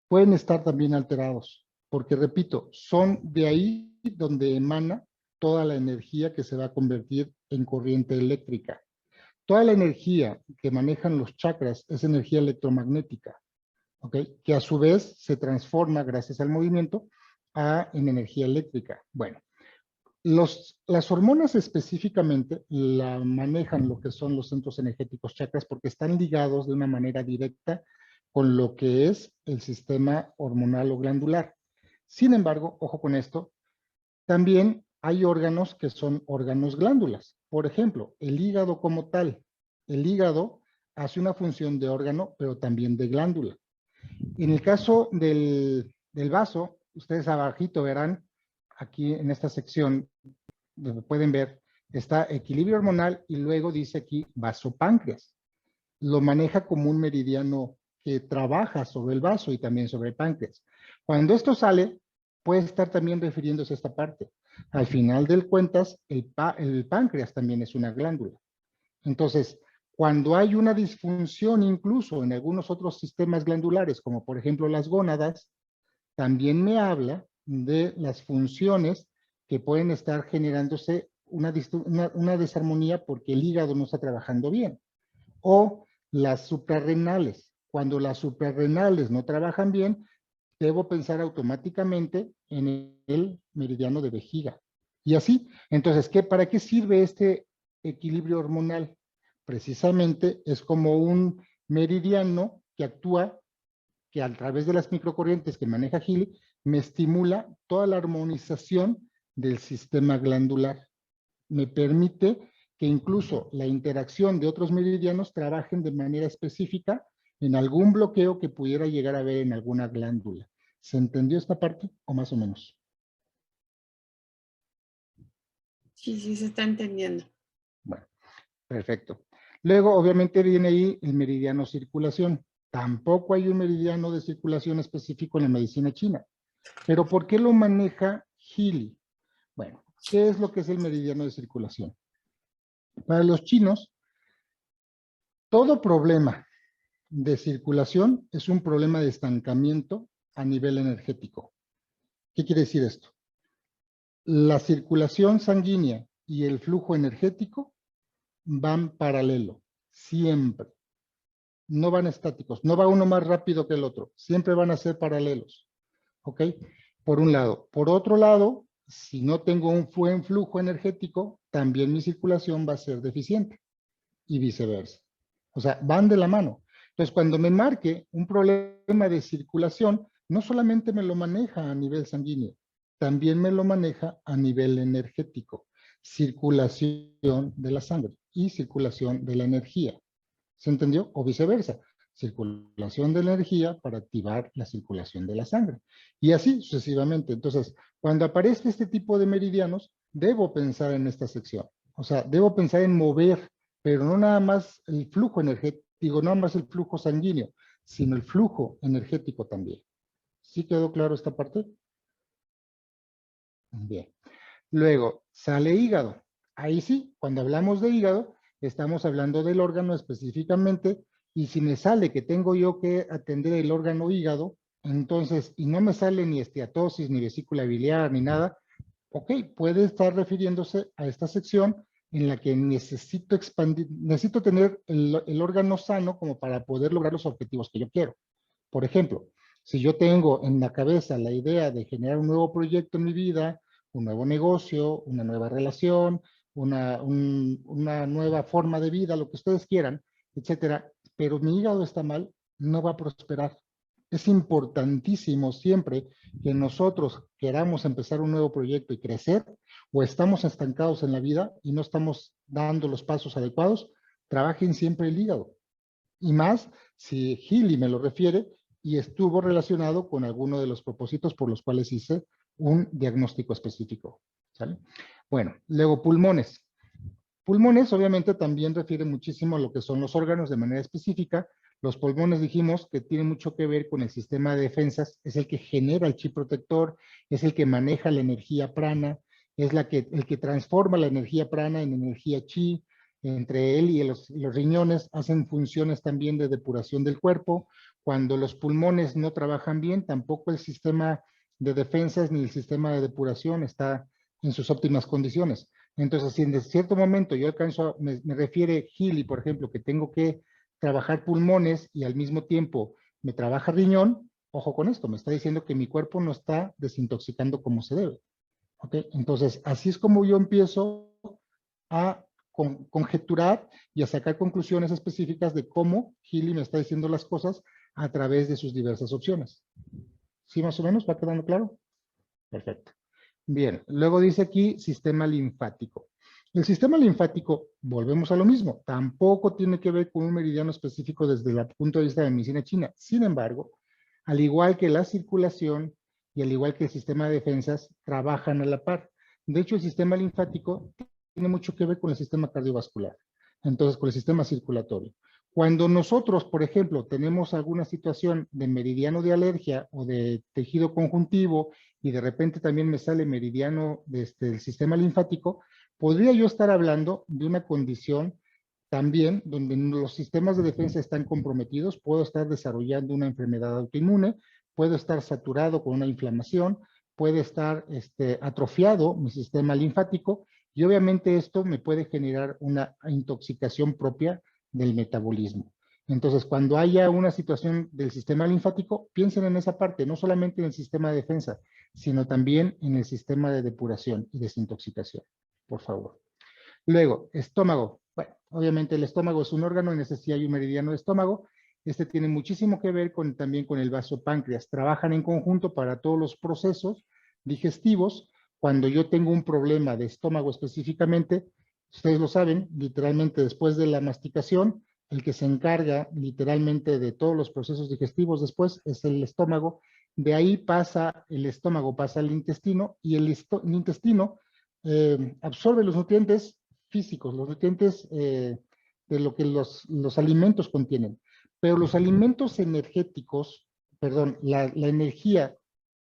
pueden estar también alterados, porque repito, son de ahí donde emana toda la energía que se va a convertir en corriente eléctrica. Toda la energía que manejan los chakras es energía electromagnética, ¿ok? Que a su vez se transforma gracias al movimiento en energía eléctrica. Bueno, las hormonas específicamente la manejan lo que son los centros energéticos chakras porque están ligados de una manera directa con lo que es el sistema hormonal o glandular. Sin embargo, ojo con esto, también hay órganos que son órganos glándulas. Por ejemplo, el hígado como tal. El hígado hace una función de órgano, pero también de glándula. En el caso del vaso, ustedes abajito verán, aquí en esta sección, donde pueden ver, está equilibrio hormonal y luego dice aquí vasopáncreas. Lo maneja como un meridiano que trabaja sobre el vaso y también sobre el páncreas. Cuando esto sale, puede estar también refiriéndose a esta parte. Al final del cuentas, el páncreas también es una glándula. Entonces, cuando hay una disfunción incluso en algunos otros sistemas glandulares, como por ejemplo las gónadas, también me habla de las funciones que pueden estar generándose una desarmonía porque el hígado no está trabajando bien. O las suprarrenales. Cuando las suprarrenales no trabajan bien, debo pensar automáticamente en el meridiano de vejiga. Y así, entonces, ¿para qué sirve este equilibrio hormonal? Precisamente es como un meridiano que actúa, que a través de las microcorrientes que maneja Healy, me estimula toda la armonización del sistema glandular. Me permite que incluso la interacción de otros meridianos trabajen de manera específica en algún bloqueo que pudiera llegar a haber en alguna glándula. ¿Se entendió esta parte o más o menos? Sí, sí, se está entendiendo. Bueno, perfecto. Luego, obviamente, viene ahí el meridiano circulación. Tampoco hay un meridiano de circulación específico en la medicina china. ¿Pero por qué lo maneja Healy? Bueno, ¿qué es lo que es el meridiano de circulación? Para los chinos, todo problema de circulación es un problema de estancamiento a nivel energético. ¿Qué quiere decir esto? La circulación sanguínea y el flujo energético van paralelo, siempre. No van estáticos, no va uno más rápido que el otro, siempre van a ser paralelos. ¿Ok? Por un lado. Por otro lado, si no tengo un buen flujo energético, también mi circulación va a ser deficiente y viceversa. O sea, van de la mano. Entonces, cuando me marque un problema de circulación, no solamente me lo maneja a nivel sanguíneo, también me lo maneja a nivel energético. Circulación de la sangre y circulación de la energía. ¿Se entendió? O viceversa. Circulación de energía para activar la circulación de la sangre. Y así sucesivamente. Entonces, cuando aparece este tipo de meridianos, debo pensar en esta sección. O sea, debo pensar en mover, pero no nada más el flujo energético, no nada más el flujo sanguíneo, sino el flujo energético también. ¿Sí quedó claro esta parte? Bien. Luego, sale hígado. Ahí sí, cuando hablamos de hígado, estamos hablando del órgano específicamente, y si me sale que tengo yo que atender el órgano hígado, entonces, y no me sale ni esteatosis, ni vesícula biliar, ni nada, ok, puede estar refiriéndose a esta sección en la que necesito expandir, necesito tener el órgano sano como para poder lograr los objetivos que yo quiero. Por ejemplo, si yo tengo en la cabeza la idea de generar un nuevo proyecto en mi vida, un nuevo negocio, una nueva relación, una nueva forma de vida, lo que ustedes quieran, etcétera, pero mi hígado está mal, no va a prosperar. Es importantísimo siempre que nosotros queramos empezar un nuevo proyecto y crecer, o estamos estancados en la vida y no estamos dando los pasos adecuados, trabajen siempre el hígado. Y más si Healy me lo refiere y estuvo relacionado con alguno de los propósitos por los cuales hice un diagnóstico específico. ¿Sale? Bueno, luego pulmones. Pulmones obviamente también refiere muchísimo a lo que son los órganos de manera específica. Los pulmones dijimos que tiene mucho que ver con el sistema de defensas, es el que genera el chi protector, es el que maneja la energía prana, es el que transforma la energía prana en energía chi. Entre él y los riñones hacen funciones también de depuración del cuerpo. Cuando los pulmones no trabajan bien, tampoco el sistema de defensas ni el sistema de depuración está en sus óptimas condiciones. Entonces, si en cierto momento yo alcanzo, me refiere Healy, por ejemplo, que tengo que trabajar pulmones y al mismo tiempo me trabaja riñón, ojo con esto, me está diciendo que mi cuerpo no está desintoxicando como se debe. ¿Ok? Entonces, así es como yo empiezo a conjeturar y a sacar conclusiones específicas de cómo Healy me está diciendo las cosas a través de sus diversas opciones. ¿Sí más o menos? ¿Va quedando claro? Perfecto. Bien, luego dice aquí sistema linfático. El sistema linfático, volvemos a lo mismo, tampoco tiene que ver con un meridiano específico desde el punto de vista de medicina china. Sin embargo, al igual que la circulación y al igual que el sistema de defensas, trabajan a la par. De hecho, el sistema linfático tiene mucho que ver con el sistema cardiovascular, entonces con el sistema circulatorio. Cuando nosotros, por ejemplo, tenemos alguna situación de meridiano de alergia o de tejido conjuntivo y de repente también me sale meridiano del sistema linfático, podría yo estar hablando de una condición también donde los sistemas de defensa están comprometidos, puedo estar desarrollando una enfermedad autoinmune, puedo estar saturado con una inflamación, puede estar atrofiado mi sistema linfático y obviamente esto me puede generar una intoxicación propia del metabolismo. Entonces, cuando haya una situación del sistema linfático, piensen en esa parte, no solamente en el sistema de defensa, sino también en el sistema de depuración y desintoxicación, por favor. Luego, estómago. Bueno, obviamente el estómago es un órgano, en ese sí hay un meridiano de estómago. Este tiene muchísimo que ver también con el vaso páncreas. Trabajan en conjunto para todos los procesos digestivos. Cuando yo tengo un problema de estómago específicamente, ustedes lo saben, literalmente después de la masticación, el que se encarga literalmente de todos los procesos digestivos después es el estómago. De ahí pasa el estómago, pasa al intestino y el intestino absorbe los nutrientes físicos, los nutrientes de lo que los alimentos contienen. Pero los alimentos energéticos, perdón, la energía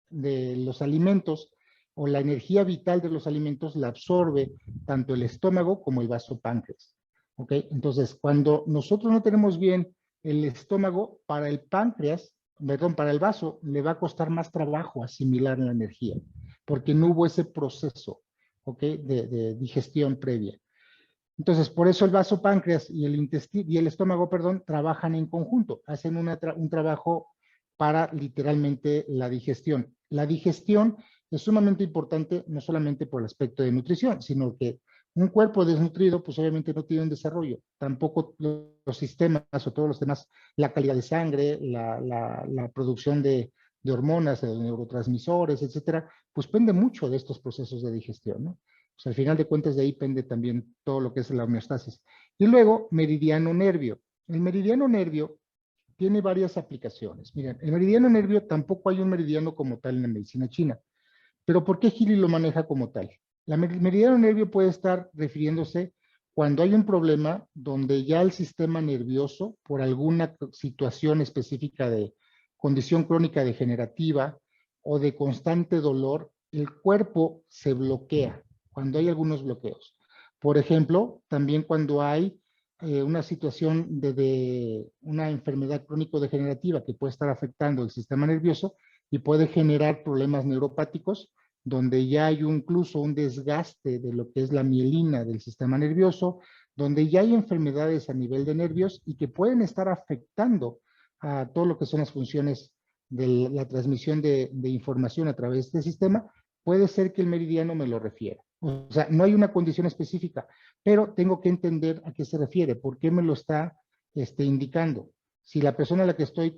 de los alimentos o la energía vital de los alimentos la absorbe tanto el estómago como el vaso páncreas. ¿Ok? Entonces, cuando nosotros no tenemos bien el estómago, para el páncreas, perdón, para el vaso, le va a costar más trabajo asimilar la energía, porque no hubo ese proceso, ¿ok? De digestión previa. Entonces, por eso el vaso páncreas y el intestino y el estómago, perdón, trabajan en conjunto, hacen un trabajo para literalmente la digestión. La digestión es sumamente importante, no solamente por el aspecto de nutrición, sino que un cuerpo desnutrido, pues obviamente no tiene un desarrollo. Tampoco los sistemas o todos los demás, la calidad de sangre, la producción de hormonas, de neurotransmisores, etcétera, pues pende mucho de estos procesos de digestión, ¿no? Pues al final de cuentas de ahí pende también todo lo que es la homeostasis. Y luego, meridiano nervio. El meridiano nervio tiene varias aplicaciones. Miren, el meridiano nervio tampoco hay un meridiano como tal en la medicina china. Pero ¿por qué Gili lo maneja como tal? El meridiano nervio puede estar refiriéndose cuando hay un problema donde ya el sistema nervioso, por alguna situación específica de condición crónica degenerativa o de constante dolor, el cuerpo se bloquea cuando hay algunos bloqueos. Por ejemplo, también cuando hay una situación de una enfermedad crónico-degenerativa que puede estar afectando el sistema nervioso y puede generar problemas neuropáticos, donde ya hay incluso un desgaste de lo que es la mielina del sistema nervioso, donde ya hay enfermedades a nivel de nervios y que pueden estar afectando a todo lo que son las funciones de la transmisión de información a través de este sistema, puede ser que el meridiano me lo refiera. O sea, no hay una condición específica, pero tengo que entender a qué se refiere, por qué me lo está indicando. Si la persona a la que estoy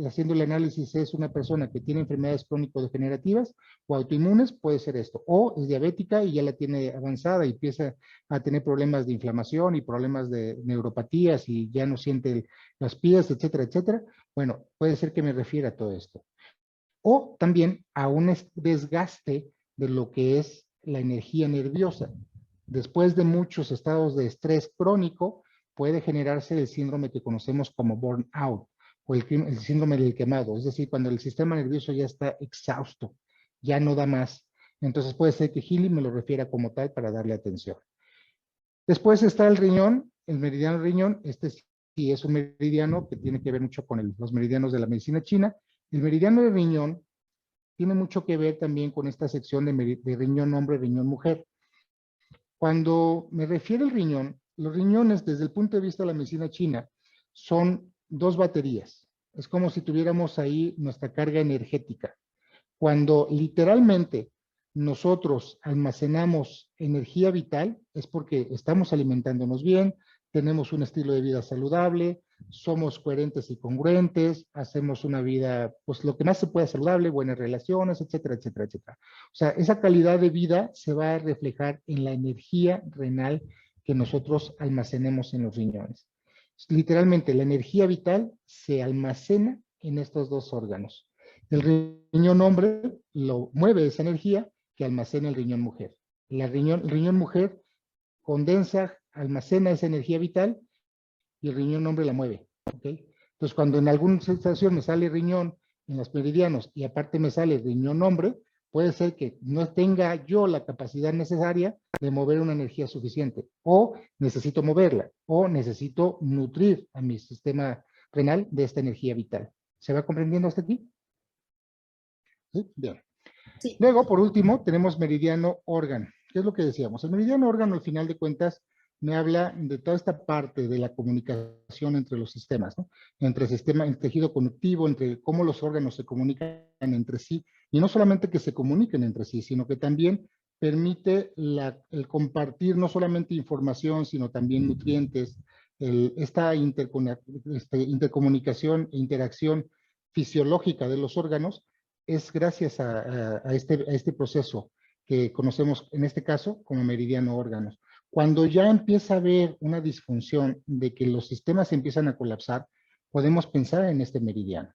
haciendo el análisis es una persona que tiene enfermedades crónico-degenerativas o autoinmunes, puede ser esto. O es diabética y ya la tiene avanzada y empieza a tener problemas de inflamación y problemas de neuropatías y ya no siente las pies, etcétera, etcétera. Bueno, puede ser que me refiera a todo esto. O también a un desgaste de lo que es la energía nerviosa. Después de muchos estados de estrés crónico, puede generarse el síndrome que conocemos como burnout o el síndrome del quemado, es decir, cuando el sistema nervioso ya está exhausto, ya no da más. Entonces puede ser que Gili me lo refiera como tal para darle atención. Después está el riñón, el meridiano riñón, este sí es un meridiano que tiene que ver mucho con los meridianos de la medicina china. El meridiano de riñón tiene mucho que ver también con esta sección de riñón hombre, riñón mujer. Cuando me refiero al riñón, los riñones desde el punto de vista de la medicina china son dos baterías. Es como si tuviéramos ahí nuestra carga energética. Cuando literalmente nosotros almacenamos energía vital es porque estamos alimentándonos bien, tenemos un estilo de vida saludable, somos coherentes y congruentes, hacemos una vida, pues lo que más se pueda saludable, buenas relaciones, etcétera, etcétera, etcétera. O sea, esa calidad de vida se va a reflejar en la energía renal que nosotros almacenemos en los riñones. Literalmente, la energía vital se almacena en estos dos órganos. El riñón hombre lo mueve esa energía que almacena el riñón mujer. El riñón mujer condensa, almacena esa energía vital y el riñón hombre la mueve. ¿Ok? Entonces, cuando en alguna situación me sale riñón en los meridianos y aparte me sale riñón hombre, puede ser que no tenga yo la capacidad necesaria de mover una energía suficiente, o necesito moverla, o necesito nutrir a mi sistema renal de esta energía vital. ¿Se va comprendiendo hasta aquí? ¿Sí? Bien. Sí. Luego, por último, tenemos meridiano órgano. ¿Qué es lo que decíamos? El meridiano órgano, al final de cuentas, me habla de toda esta parte de la comunicación entre los sistemas, ¿no? Entre el sistema, el tejido conectivo, entre cómo los órganos se comunican entre sí, y no solamente que se comuniquen entre sí, sino que también permite el compartir no solamente información, sino también nutrientes, esta intercomunicación e interacción fisiológica de los órganos es gracias a este proceso que conocemos en este caso como meridiano órganos. Cuando ya empieza a haber una disfunción de que los sistemas empiezan a colapsar, podemos pensar en este meridiano.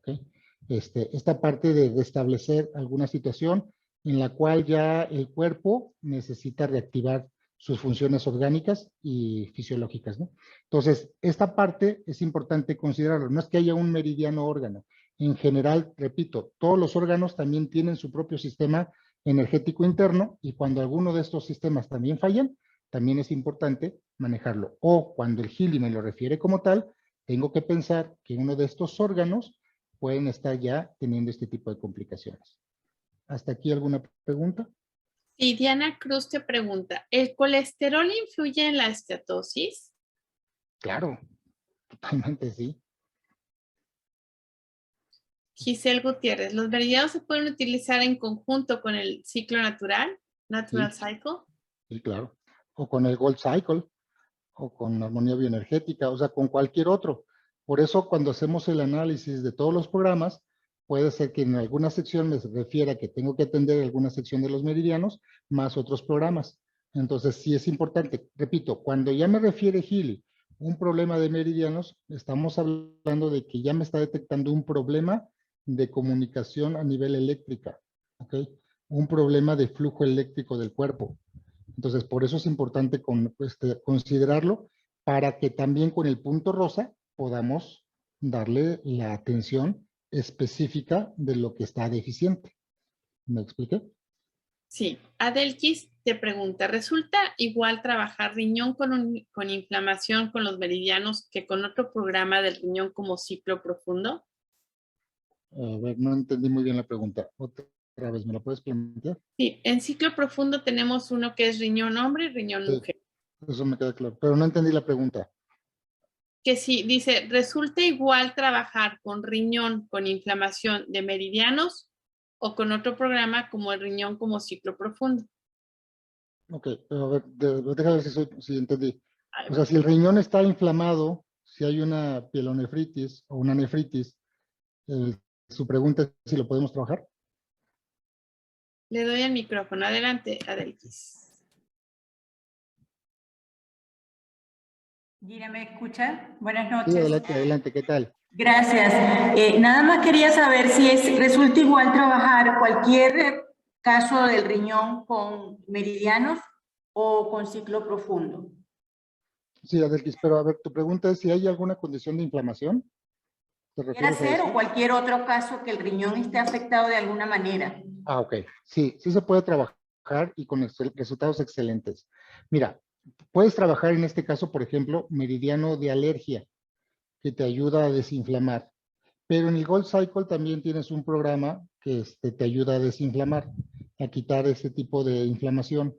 ¿Okay? Esta parte de restablecer alguna situación en la cual ya el cuerpo necesita reactivar sus funciones orgánicas y fisiológicas, ¿no? Entonces, esta parte es importante considerarlo. No es que haya un meridiano órgano. En general, repito, todos los órganos también tienen su propio sistema energético interno y cuando alguno de estos sistemas también fallan, también es importante manejarlo. O cuando el Healy me lo refiere como tal, tengo que pensar que uno de estos órganos pueden estar ya teniendo este tipo de complicaciones. ¿Hasta aquí alguna pregunta? Sí, Diana Cruz te pregunta, ¿el colesterol influye en la esteatosis? Claro, totalmente sí. Giselle Gutiérrez, ¿los meridianos se pueden utilizar en conjunto con el ciclo natural, natural Sí. cycle? Sí, claro. O con el Gold Cycle, o con armonía bioenergética, o sea, con cualquier otro. Por eso, cuando hacemos el análisis de todos los programas, puede ser que en alguna sección me refiera que tengo que atender alguna sección de los meridianos, más otros programas. Entonces, sí es importante. Repito, cuando ya me refiere Healy un problema de meridianos, estamos hablando de que ya me está detectando un problema de comunicación a nivel eléctrica, ¿ok? Un problema de flujo eléctrico del cuerpo. Entonces, por eso es importante considerarlo para que también con el punto rosa podamos darle la atención específica de lo que está deficiente. ¿Me expliqué? Sí. Adelkis te pregunta, ¿resulta igual trabajar riñón con inflamación con los meridianos que con otro programa del riñón como ciclo profundo? A ver, no entendí muy bien la pregunta. Otra vez, ¿me la puedes plantear? Sí, en ciclo profundo tenemos uno que es riñón hombre y riñón Sí, mujer. eso me queda claro, pero no entendí la pregunta. Que sí, dice, ¿resulta igual trabajar con riñón con inflamación de meridianos o con otro programa como el riñón como ciclo profundo? Ok, pero a ver, déjame ver si entendí. Ahí O va. sea, si el riñón está inflamado, si hay una pielonefritis o una nefritis, su pregunta es si lo podemos trabajar. Le doy el micrófono. Adelante, Adelkis. Gina, ¿me escucha? Buenas Sí, noches. adelante, adelante, ¿qué tal? Gracias. Nada más quería saber si resulta igual trabajar cualquier caso del riñón con meridianos o con ciclo profundo. Sí, Adelkis, pero a ver, tu pregunta es si hay alguna condición de inflamación. ¿Te Pudiera refieres a ser o eso? cualquier otro caso que el riñón esté afectado de alguna manera. Ah, ok. Sí, sí se puede trabajar y con resultados excelentes. Mira, puedes trabajar en este caso, por ejemplo, meridiano de alergia, que te ayuda a desinflamar. Pero en el Gold Cycle también tienes un programa que te ayuda a desinflamar, a quitar ese tipo de inflamación.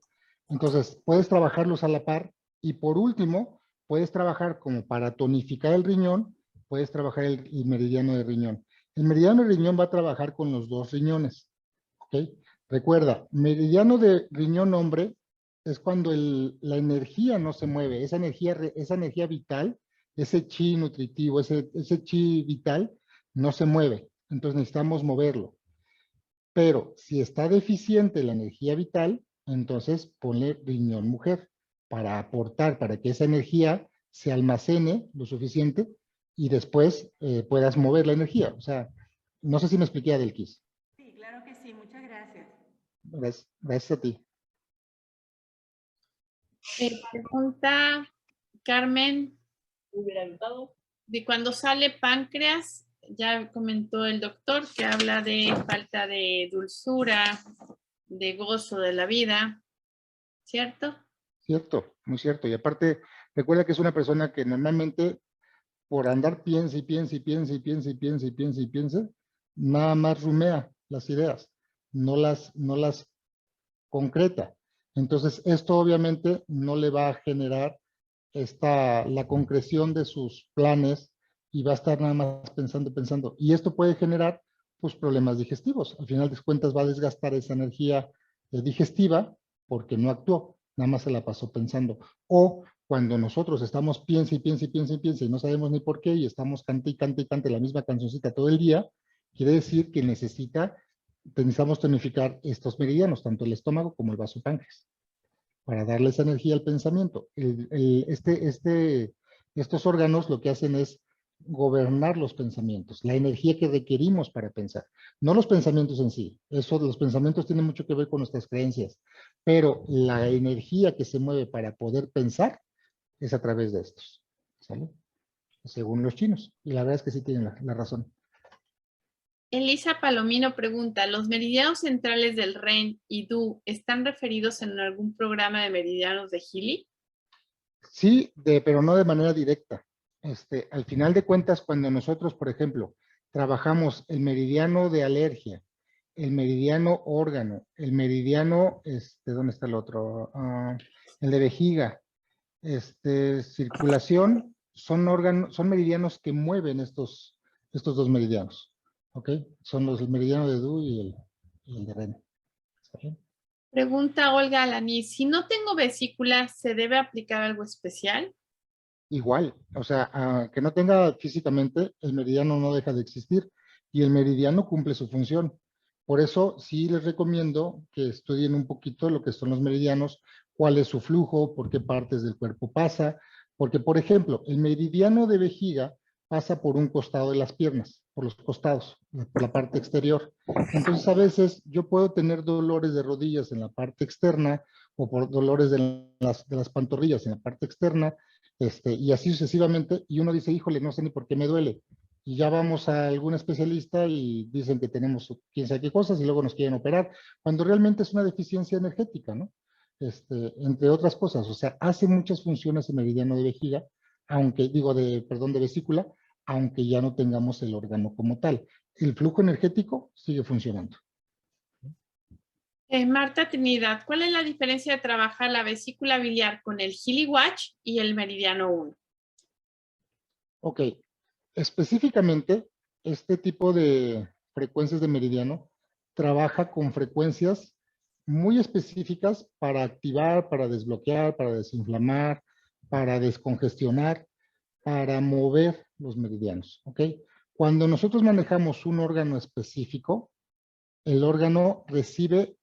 Entonces, puedes trabajarlos a la par. Y por último, puedes trabajar como para tonificar el riñón, puedes trabajar el meridiano de riñón. El meridiano de riñón va a trabajar con los dos riñones. ¿Ok? Recuerda, meridiano de riñón hombre es cuando la energía no se mueve, esa energía vital, ese chi nutritivo, ese chi vital, no se mueve. Entonces necesitamos moverlo. Pero si está deficiente la energía vital, entonces ponle riñón mujer para aportar, para que esa energía se almacene lo suficiente y después puedas mover la energía. O sea, no sé si me expliqué, Adelkis. Sí, claro que sí. Muchas gracias. Gracias a ti. Pregunta Carmen De cuando sale páncreas, ya comentó el doctor que habla de falta de dulzura, de gozo de la vida, ¿cierto? Cierto, muy cierto. Y aparte, recuerda que es una persona que normalmente por andar piensa y piensa y piensa y piensa y piensa y piensa y piensa, nada más rumea las ideas, no las concreta. Entonces, esto obviamente no le va a generar la concreción de sus planes y va a estar nada más pensando. Y esto puede generar pues problemas digestivos. Al final de cuentas va a desgastar esa energía digestiva porque no actuó, nada más se la pasó pensando. O cuando nosotros estamos piensa y piensa y piensa y piensa y no sabemos ni por qué y estamos cante y cante y cante la misma cancioncita todo el día, quiere decir que necesitamos tonificar estos meridianos, tanto el estómago como el vasopáncreas, para darle esa energía al pensamiento. Estos órganos lo que hacen es gobernar los pensamientos, la energía que requerimos para pensar, no los pensamientos en sí. Los pensamientos tienen mucho que ver con nuestras creencias, pero la energía que se mueve para poder pensar es a través de estos, ¿sale? Según los chinos. Y la verdad es que sí tienen la razón. Elisa Palomino pregunta, ¿los meridianos centrales del REN y DU están referidos en algún programa de meridianos de Healy? Sí, pero no de manera directa. Al final de cuentas, cuando nosotros, por ejemplo, trabajamos el meridiano de alergia, el meridiano órgano, el meridiano, ¿dónde está el otro? El de vejiga, circulación, son meridianos que mueven estos dos meridianos, ¿ok? Son el meridiano de DU y el de REN. ¿Está bien? Pregunta Olga Alaní, si no tengo vesícula, ¿se debe aplicar algo especial? Igual, o sea, que no tenga físicamente, el meridiano no deja de existir y el meridiano cumple su función. Por eso sí les recomiendo que estudien un poquito lo que son los meridianos, cuál es su flujo, por qué partes del cuerpo pasa, porque por ejemplo, el meridiano de vejiga pasa por un costado de las piernas, por los costados, por la parte exterior. Entonces a veces yo puedo tener dolores de rodillas en la parte externa o por dolores de las pantorrillas en la parte externa, y así sucesivamente, y uno dice, híjole, no sé ni por qué me duele. Y ya vamos a algún especialista y dicen que tenemos quién sabe qué cosas y luego nos quieren operar, cuando realmente es una deficiencia energética, ¿no? Entre otras cosas, o sea, hace muchas funciones el meridiano de vejiga, de vesícula, aunque ya no tengamos el órgano como tal. El flujo energético sigue funcionando. Marta Trinidad, ¿cuál es la diferencia de trabajar la vesícula biliar con el Healy Watch y el meridiano 1? Ok, específicamente, este tipo de frecuencias de meridiano trabaja con frecuencias muy específicas para activar, para desbloquear, para desinflamar, para descongestionar, para mover los meridianos, ¿ok? Cuando nosotros manejamos un órgano específico, el órgano recibe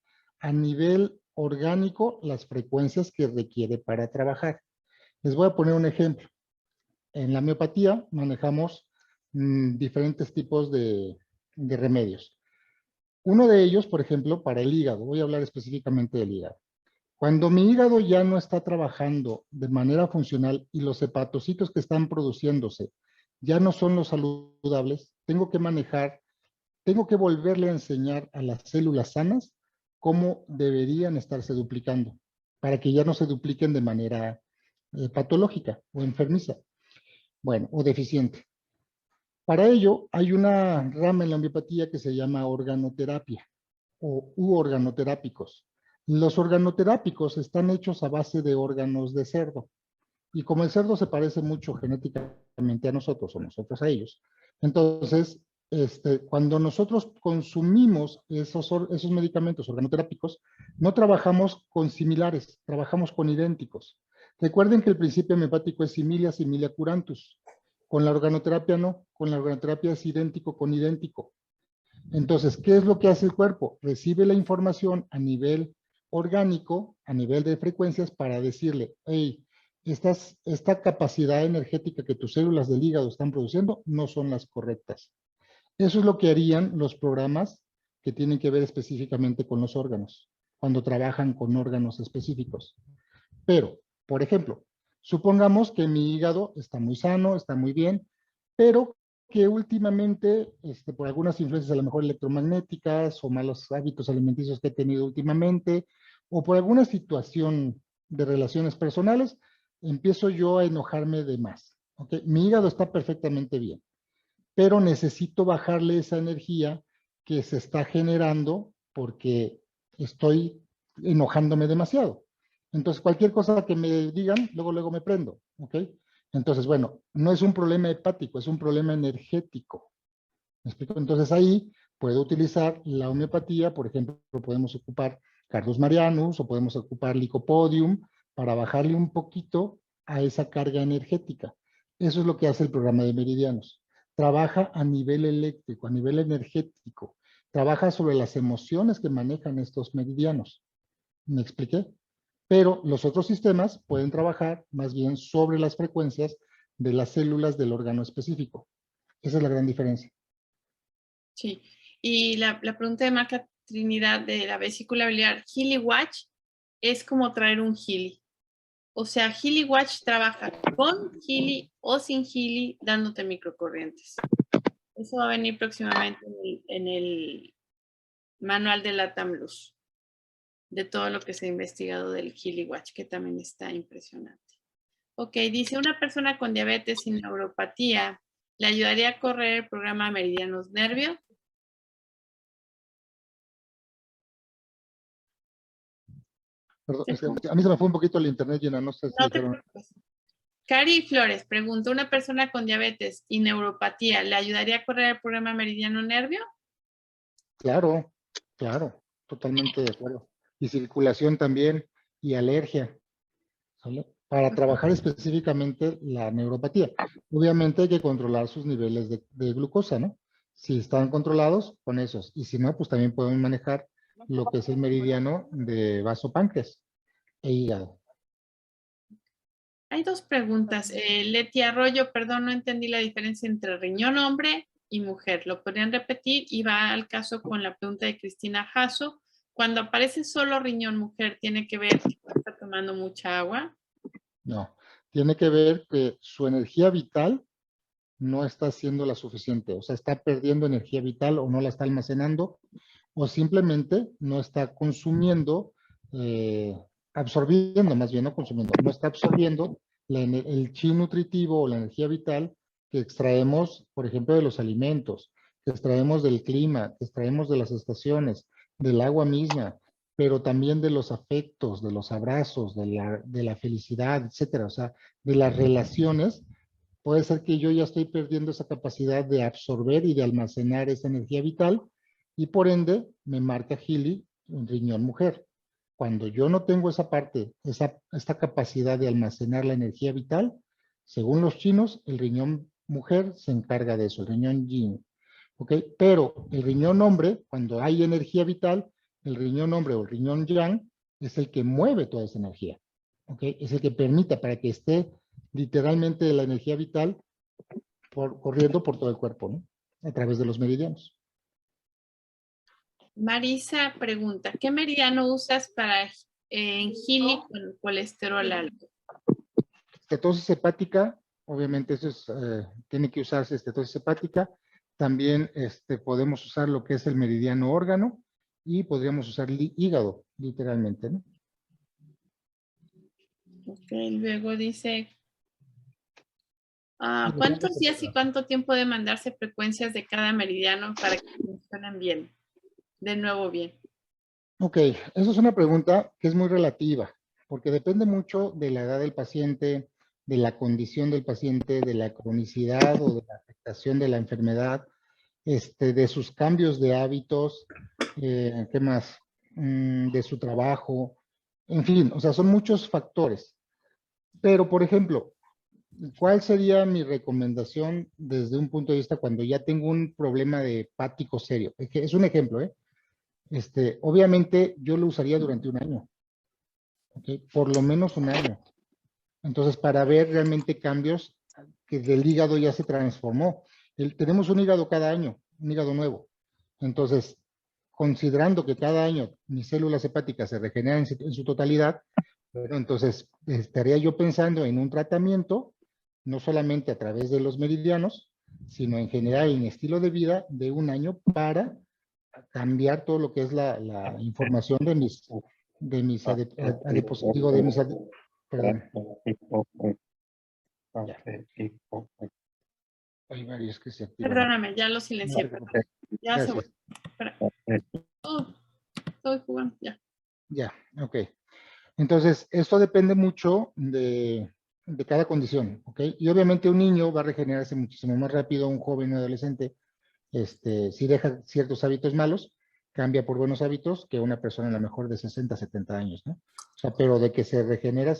a nivel orgánico las frecuencias que requiere para trabajar. Les voy a poner un ejemplo. En la miopatía manejamos diferentes tipos de remedios. Uno de ellos, por ejemplo, para el hígado, voy a hablar específicamente del hígado. Cuando mi hígado ya no está trabajando de manera funcional y los hepatocitos que están produciéndose ya no son los saludables, tengo que volverle a enseñar a las células sanas cómo deberían estarse duplicando, para que ya no se dupliquen de manera patológica o enfermiza, bueno, o deficiente. Para ello, hay una rama en la homeopatía que se llama organoterapia o organoterápicos. Los organoterápicos están hechos a base de órganos de cerdo. Y como el cerdo se parece mucho genéticamente a nosotros o nosotros a ellos, entonces, cuando nosotros consumimos esos medicamentos organoterápicos, no trabajamos con similares, trabajamos con idénticos. Recuerden que el principio homeopático es similia, similia curantus. Con la organoterapia no, con la organoterapia es idéntico con idéntico. Entonces, ¿qué es lo que hace el cuerpo? Recibe la información a nivel orgánico, a nivel de frecuencias, para decirle, hey, esta capacidad energética que tus células del hígado están produciendo no son las correctas. Eso es lo que harían los programas que tienen que ver específicamente con los órganos, cuando trabajan con órganos específicos. Pero, por ejemplo, Supongamos que mi hígado está muy sano, está muy bien, pero que últimamente, por algunas influencias a lo mejor electromagnéticas o malos hábitos alimenticios que he tenido últimamente, o por alguna situación de relaciones personales, empiezo yo a enojarme de más. ¿Okay? Mi hígado está perfectamente bien, pero necesito bajarle esa energía que se está generando porque estoy enojándome demasiado. Entonces, cualquier cosa que me digan, luego me prendo, ¿ok? Entonces, bueno, no es un problema hepático, es un problema energético. ¿Me explico? Entonces, ahí puedo utilizar la homeopatía, por ejemplo, podemos ocupar Cardus Marianus o podemos ocupar Lycopodium para bajarle un poquito a esa carga energética. Eso es lo que hace el programa de meridianos. Trabaja a nivel eléctrico, a nivel energético. Trabaja sobre las emociones que manejan estos meridianos. ¿Me expliqué? Pero los otros sistemas pueden trabajar más bien sobre las frecuencias de las células del órgano específico. Esa es la gran diferencia. Sí. Y la pregunta de Marca Trinidad de la vesícula biliar, Healy Watch es como traer un Healy. O sea, Healy Watch trabaja con Healy o sin Healy dándote microcorrientes. Eso va a venir próximamente en el manual de LATAM Luz, de todo lo que se ha investigado del Healy Watch, que también está impresionante. Ok, dice, una persona con diabetes y neuropatía, ¿le ayudaría a correr el programa Meridianos Nervio? Perdón, es que a mí se me fue un poquito el internet, Gina, no sé si... No te preocupes. Cari Flores pregunta, ¿una persona con diabetes y neuropatía le ayudaría a correr el programa Meridiano Nervio? Claro, claro, totalmente de acuerdo. Y circulación también, y alergia, ¿sale? Para trabajar específicamente la neuropatía. Obviamente hay que controlar sus niveles de glucosa, ¿no? Si están controlados, con esos. Y si no, pues también pueden manejar lo que es el meridiano de vaso páncreas e hígado. Hay dos preguntas. Leti Arroyo, perdón, no entendí la diferencia entre riñón hombre y mujer. ¿Lo podrían repetir? Y va al caso con la pregunta de Cristina Jasso. Cuando aparece solo riñón mujer, ¿tiene que ver que está tomando mucha agua? No, tiene que ver que su energía vital no está siendo la suficiente, o sea, está perdiendo energía vital o no la está almacenando, o simplemente no está consumiendo, absorbiendo, más bien no consumiendo, no está absorbiendo el chi nutritivo o la energía vital que extraemos, por ejemplo, de los alimentos, que extraemos del clima, que extraemos de las estaciones, del agua misma, pero también de los afectos, de los abrazos, de la felicidad, etcétera, o sea, de las relaciones. Puede ser que yo ya estoy perdiendo esa capacidad de absorber y de almacenar esa energía vital y por ende me marca Healy un riñón mujer. Cuando yo no tengo esa parte, esta capacidad de almacenar la energía vital, según los chinos, el riñón mujer se encarga de eso, el riñón yin. ¿Ok? Pero el riñón hombre, cuando hay energía vital, el riñón hombre o el riñón yang es el que mueve toda esa energía. ¿Ok? Es el que permita para que esté literalmente la energía vital corriendo por todo el cuerpo, ¿no? A través de los meridianos. Marisa pregunta, ¿qué meridiano usas para en Healy con colesterol alto? Estetosis hepática, obviamente eso es, tiene que usarse estetosis hepática. También podemos usar lo que es el meridiano órgano y podríamos usar hígado, literalmente, ¿no? Ok, luego dice, ¿cuántos días y cuánto tiempo de mandarse frecuencias de cada meridiano para que funcionen bien? De nuevo bien. Ok, eso es una pregunta que es muy relativa, porque depende mucho de la edad del paciente, de la condición del paciente, de la cronicidad o de la afectación de la enfermedad, de sus cambios de hábitos, ¿qué más? De su trabajo, en fin, o sea, son muchos factores. Pero, por ejemplo, ¿cuál sería mi recomendación desde un punto de vista cuando ya tengo un problema de hepático serio? Es un ejemplo, ¿eh? Obviamente yo lo usaría durante un año, ¿okay? Por lo menos un año. Entonces, para ver realmente cambios que del hígado ya se transformó. Tenemos un hígado cada año, un hígado nuevo. Entonces, considerando que cada año mis células hepáticas se regeneran en su totalidad, Bueno, entonces estaría yo pensando en un tratamiento, no solamente a través de los meridianos, sino en general en estilo de vida de un año para cambiar todo lo que es la información de mis perdón, ya, hay varios que se activan. Perdóname, ya lo silencié. No te preocupes. Ya se Gracias. Espera. Estoy jugando, ya. Ya, ok. Entonces, esto depende mucho de cada condición, ¿ok? Y obviamente un niño va a regenerarse muchísimo más rápido, un joven o adolescente, si deja ciertos hábitos malos, cambia por buenos hábitos que una persona a lo mejor de 60, 70 años, ¿no? O sea, pero de que se regenera,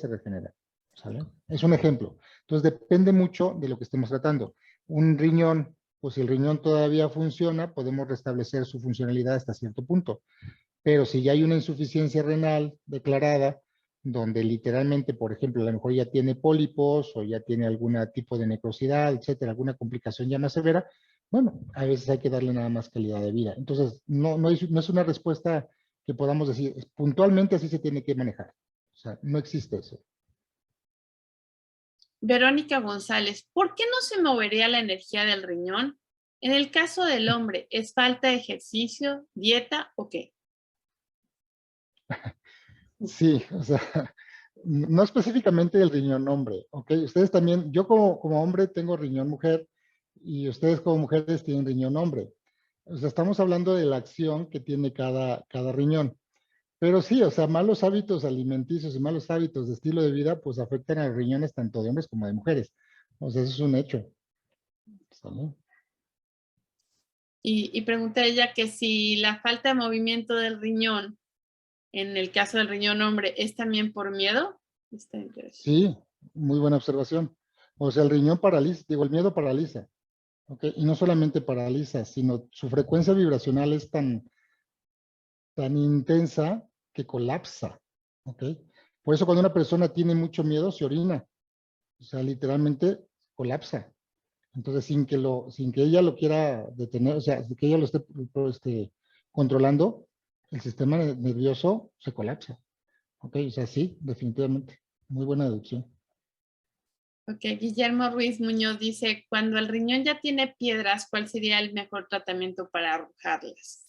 ¿sale? Es un ejemplo. Entonces, depende mucho de lo que estemos tratando. Un riñón, pues si el riñón todavía funciona, podemos restablecer su funcionalidad hasta cierto punto. Pero si ya hay una insuficiencia renal declarada, donde literalmente, por ejemplo, a lo mejor ya tiene pólipos o ya tiene algún tipo de necrosidad, etcétera, alguna complicación ya más severa, bueno, a veces hay que darle nada más calidad de vida. Entonces, no es una respuesta que podamos decir, puntualmente así se tiene que manejar. O sea, no existe eso. Verónica González, ¿por qué no se movería la energía del riñón? En el caso del hombre, ¿es falta de ejercicio, dieta o qué? Sí, o sea, no específicamente del riñón hombre, ¿ok? Ustedes también, yo como hombre tengo riñón mujer y ustedes como mujeres tienen riñón hombre. O sea, estamos hablando de la acción que tiene cada riñón. Pero sí, o sea, malos hábitos alimenticios y malos hábitos de estilo de vida, pues afectan a los riñones tanto de hombres como de mujeres. O sea, eso es un hecho. ¿Sale? Y pregunta ella que si la falta de movimiento del riñón, en el caso del riñón hombre, ¿es también por miedo? Está interesante. Sí, muy buena observación. O sea, el riñón paraliza, digo, el miedo paraliza. ¿Ok? Y no solamente paraliza, sino su frecuencia vibracional es tan intensa que colapsa. ¿Ok? Por eso cuando una persona tiene mucho miedo, se orina. O sea, literalmente colapsa. Entonces, sin que ella lo quiera detener, o sea, sin que ella lo esté controlando, el sistema nervioso se colapsa. ¿Ok? O sea, sí, definitivamente. Muy buena deducción. Ok, Guillermo Ruiz Muñoz dice, cuando el riñón ya tiene piedras, ¿cuál sería el mejor tratamiento para arrojarlas?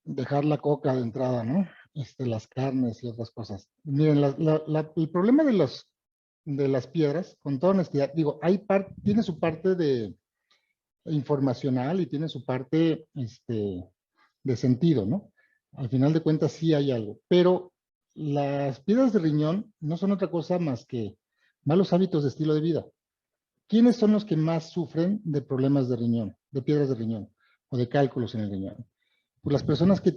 Dejar la coca de entrada, ¿no? Las carnes y otras cosas. Miren, el problema de las piedras, con toda honestidad, digo, tiene su parte de informacional y tiene su parte de sentido, ¿no? Al final de cuentas sí hay algo, pero las piedras de riñón no son otra cosa más que malos hábitos de estilo de vida. ¿Quiénes son los que más sufren de problemas de riñón, de piedras de riñón o de cálculos en el riñón? Pues las personas que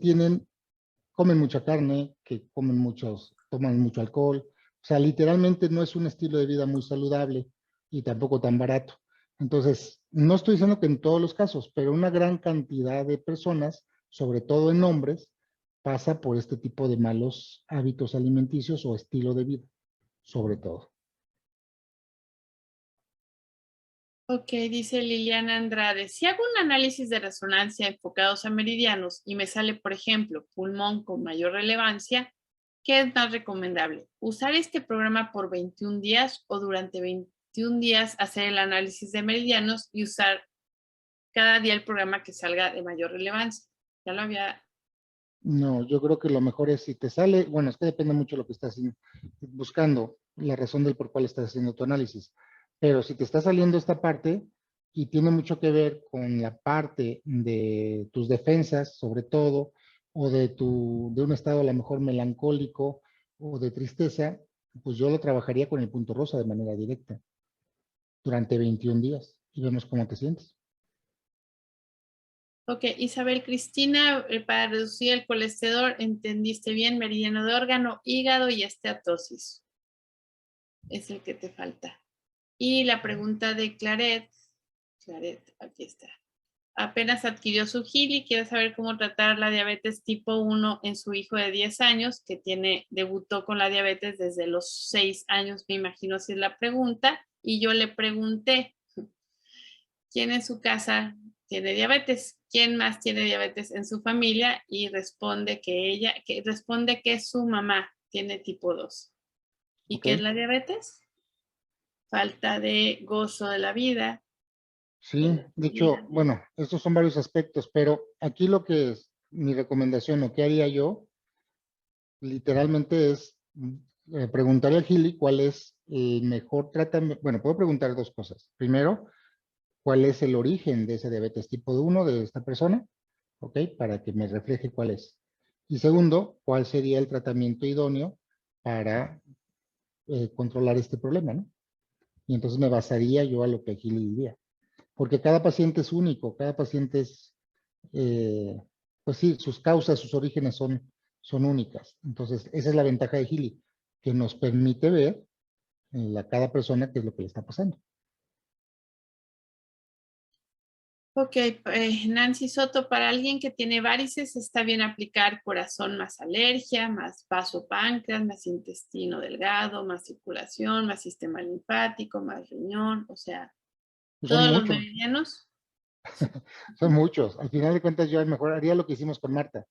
comen mucha carne, que toman mucho alcohol. O sea, literalmente no es un estilo de vida muy saludable y tampoco tan barato. Entonces, no estoy diciendo que en todos los casos, pero una gran cantidad de personas, sobre todo en hombres, pasa por este tipo de malos hábitos alimenticios o estilo de vida, sobre todo. Ok, dice Liliana Andrade, si hago un análisis de resonancia enfocados a meridianos y me sale, por ejemplo, pulmón con mayor relevancia, ¿qué es más recomendable? ¿Usar este programa por 21 días o durante 21 días hacer el análisis de meridianos y usar cada día el programa que salga de mayor relevancia? Ya lo había... No, yo creo que lo mejor es si te sale, bueno, es que depende mucho de lo que estás buscando, la razón del por cuál estás haciendo tu análisis. Pero si te está saliendo esta parte y tiene mucho que ver con la parte de tus defensas, sobre todo, o de un estado a lo mejor melancólico o de tristeza, pues yo lo trabajaría con el punto rosa de manera directa durante 21 días y vemos cómo te sientes. Ok, Isabel Cristina, para reducir el colesterol, entendiste bien, meridiano de órgano, hígado y esteatosis. Es el que te falta. Y la pregunta de Claret, aquí está. Apenas adquirió su GIL y quiere saber cómo tratar la diabetes tipo 1 en su hijo de 10 años, que debutó con la diabetes desde los 6 años, me imagino si es la pregunta. Y yo le pregunté, ¿quién en su casa tiene diabetes? ¿Quién más tiene diabetes en su familia? Y responde que su mamá tiene tipo 2. ¿Y Ok. qué es la diabetes? Falta de gozo de la vida. Sí, de hecho, bueno, estos son varios aspectos, pero aquí lo que es mi recomendación o qué haría yo, literalmente es preguntarle a Gili cuál es el mejor tratamiento. Bueno, puedo preguntar dos cosas. Primero, cuál es el origen de ese diabetes tipo 1 de esta persona, ¿ok? Para que me refleje cuál es. Y segundo, cuál sería el tratamiento idóneo para controlar este problema, ¿no? Y entonces me basaría yo a lo que Gili diría. Porque cada paciente es único, cada paciente es, pues sí, sus causas, sus orígenes son únicas. Entonces, esa es la ventaja de Gili, que nos permite ver a cada persona qué es lo que le está pasando. Ok, Nancy Soto, para alguien que tiene varices, está bien aplicar corazón más alergia, más vasopáncreas, más intestino delgado, más circulación, más sistema linfático, más riñón, o sea, Son todos los muchos, meridianos. son muchos. Al final de cuentas, yo mejor haría lo que hicimos con Marta.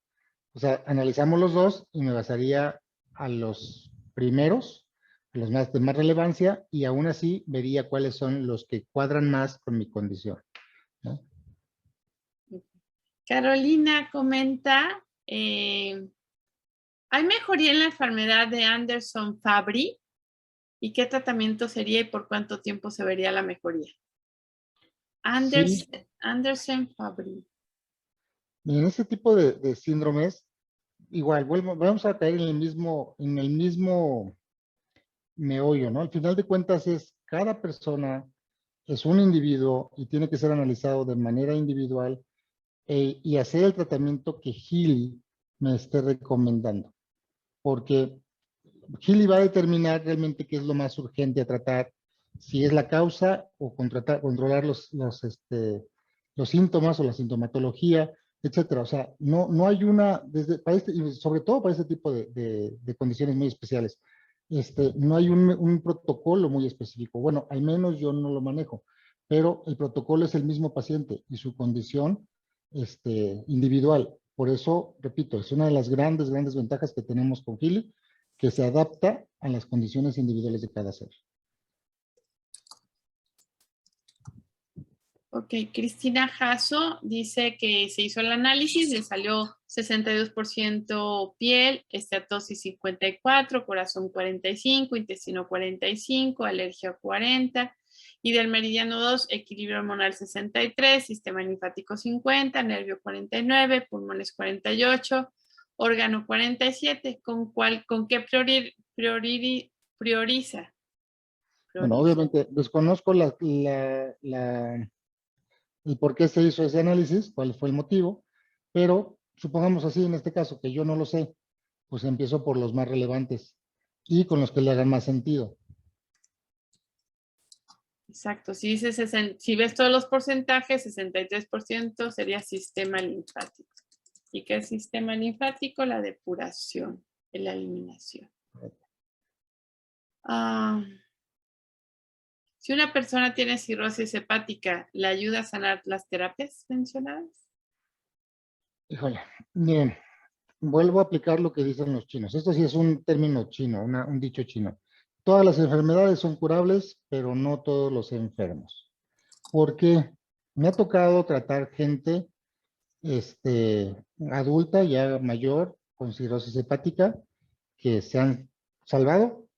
O sea, analizamos los dos y me basaría a los primeros, a los más de más relevancia, y aún así vería cuáles son los que cuadran más con mi condición, ¿no? Carolina comenta, ¿hay mejoría en la enfermedad de Anderson-Fabry? ¿Y qué tratamiento sería y por cuánto tiempo se vería la mejoría? Sí, Anderson-Fabry. en este tipo de síndromes, igual, vamos a caer en el mismo meollo, ¿no? Al final de cuentas cada persona es un individuo y tiene que ser analizado de manera individual y hacer el tratamiento que Healy me esté recomendando. Porque Healy va a determinar realmente qué es lo más urgente a tratar, si es la causa o controlar los síntomas o la sintomatología, etcétera. O sea, no hay una, sobre todo para este tipo de condiciones muy especiales, no hay un protocolo muy específico. Bueno, al menos yo no lo manejo, pero el protocolo es el mismo paciente y su condición individual. Por eso, repito, es una de las grandes ventajas que tenemos con Healy, que se adapta a las condiciones individuales de cada ser. Ok, Cristina Jasso dice que se hizo el análisis, le salió 62% piel, esteatosis 54, corazón 45, intestino 45, alergia 40, y del meridiano 2, equilibrio hormonal 63, sistema linfático 50, nervio 49, pulmones 48, órgano 47. ¿Con qué prioriza? Bueno, obviamente desconozco el por qué se hizo ese análisis, cuál fue el motivo, pero supongamos así en este caso, que yo no lo sé, pues empiezo por los más relevantes y con los que le hagan más sentido. Exacto, si ves todos los porcentajes, 63% sería sistema linfático. ¿Y qué es sistema linfático? La depuración, la eliminación. Si una persona tiene cirrosis hepática, ¿le ayuda a sanar las terapias mencionadas? Híjole, miren, vuelvo a aplicar lo que dicen los chinos. Esto sí es un término chino, un dicho chino. Todas las enfermedades son curables, pero no todos los enfermos. ¿Por qué? Me ha tocado tratar gente adulta, ya mayor, con cirrosis hepática, que se han salvado,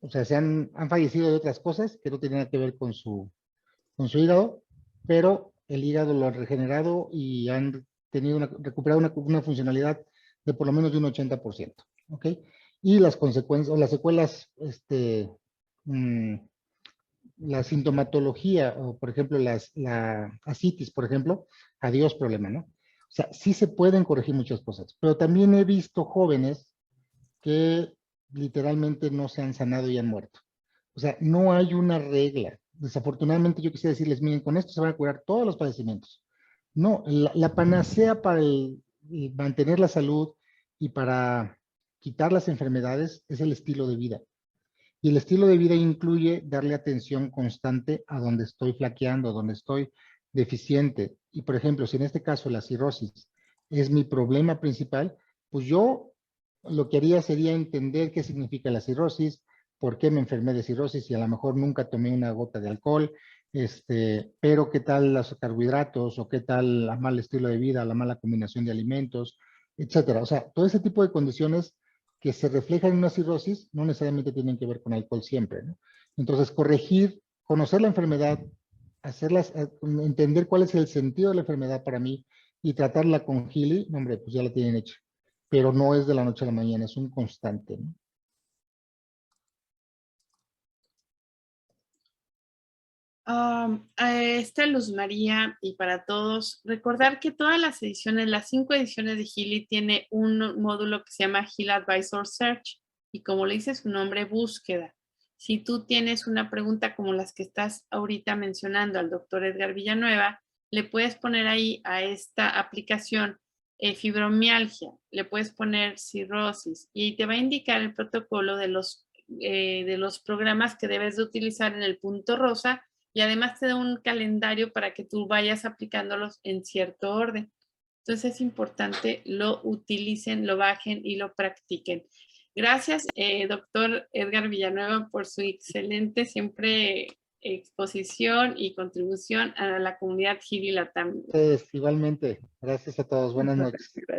o sea, han fallecido de otras cosas que no tienen nada que ver con su hígado, pero el hígado lo han regenerado y han recuperado una funcionalidad de por lo menos de un 80%, ¿ok? Y las consecuencias, o las secuelas, la sintomatología, o por ejemplo, la ascitis, por ejemplo, adiós problema, ¿no? O sea, sí se pueden corregir muchas cosas, pero también he visto jóvenes que literalmente no se han sanado y han muerto. O sea, no hay una regla. Desafortunadamente yo quisiera decirles, miren, con esto se van a curar todos los padecimientos. No, la panacea para mantener la salud y para quitar las enfermedades es el estilo de vida. Y el estilo de vida incluye darle atención constante a donde estoy flaqueando, donde estoy deficiente. Y por ejemplo, si en este caso la cirrosis es mi problema principal, pues yo lo que haría sería entender qué significa la cirrosis, por qué me enfermé de cirrosis y a lo mejor nunca tomé una gota de alcohol, pero qué tal los carbohidratos o qué tal el mal estilo de vida, la mala combinación de alimentos, etcétera. O sea, todo ese tipo de condiciones que se reflejan en una cirrosis no necesariamente tienen que ver con alcohol siempre, ¿no? Entonces, corregir, conocer la enfermedad, entender cuál es el sentido de la enfermedad para mí y tratarla con Healy, hombre, pues ya la tienen hecha. Pero no es de la noche a la mañana, es un constante, ¿no? Luz María y para todos, recordar que todas las ediciones, las 5 ediciones de Healy tiene un módulo que se llama Heal Advisor Search y como le dice su nombre, búsqueda. Si tú tienes una pregunta como las que estás ahorita mencionando al doctor Edgar Villanueva, le puedes poner ahí a esta aplicación fibromialgia, le puedes poner cirrosis y te va a indicar el protocolo de los programas que debes de utilizar en el punto rosa y además te da un calendario para que tú vayas aplicándolos en cierto orden. Entonces es importante lo utilicen, lo bajen y lo practiquen. Gracias, doctor Edgar Villanueva, por su excelente siempre exposición y contribución a la comunidad Healy Latam. Igualmente, gracias a todos. Buenas noches. Gracias.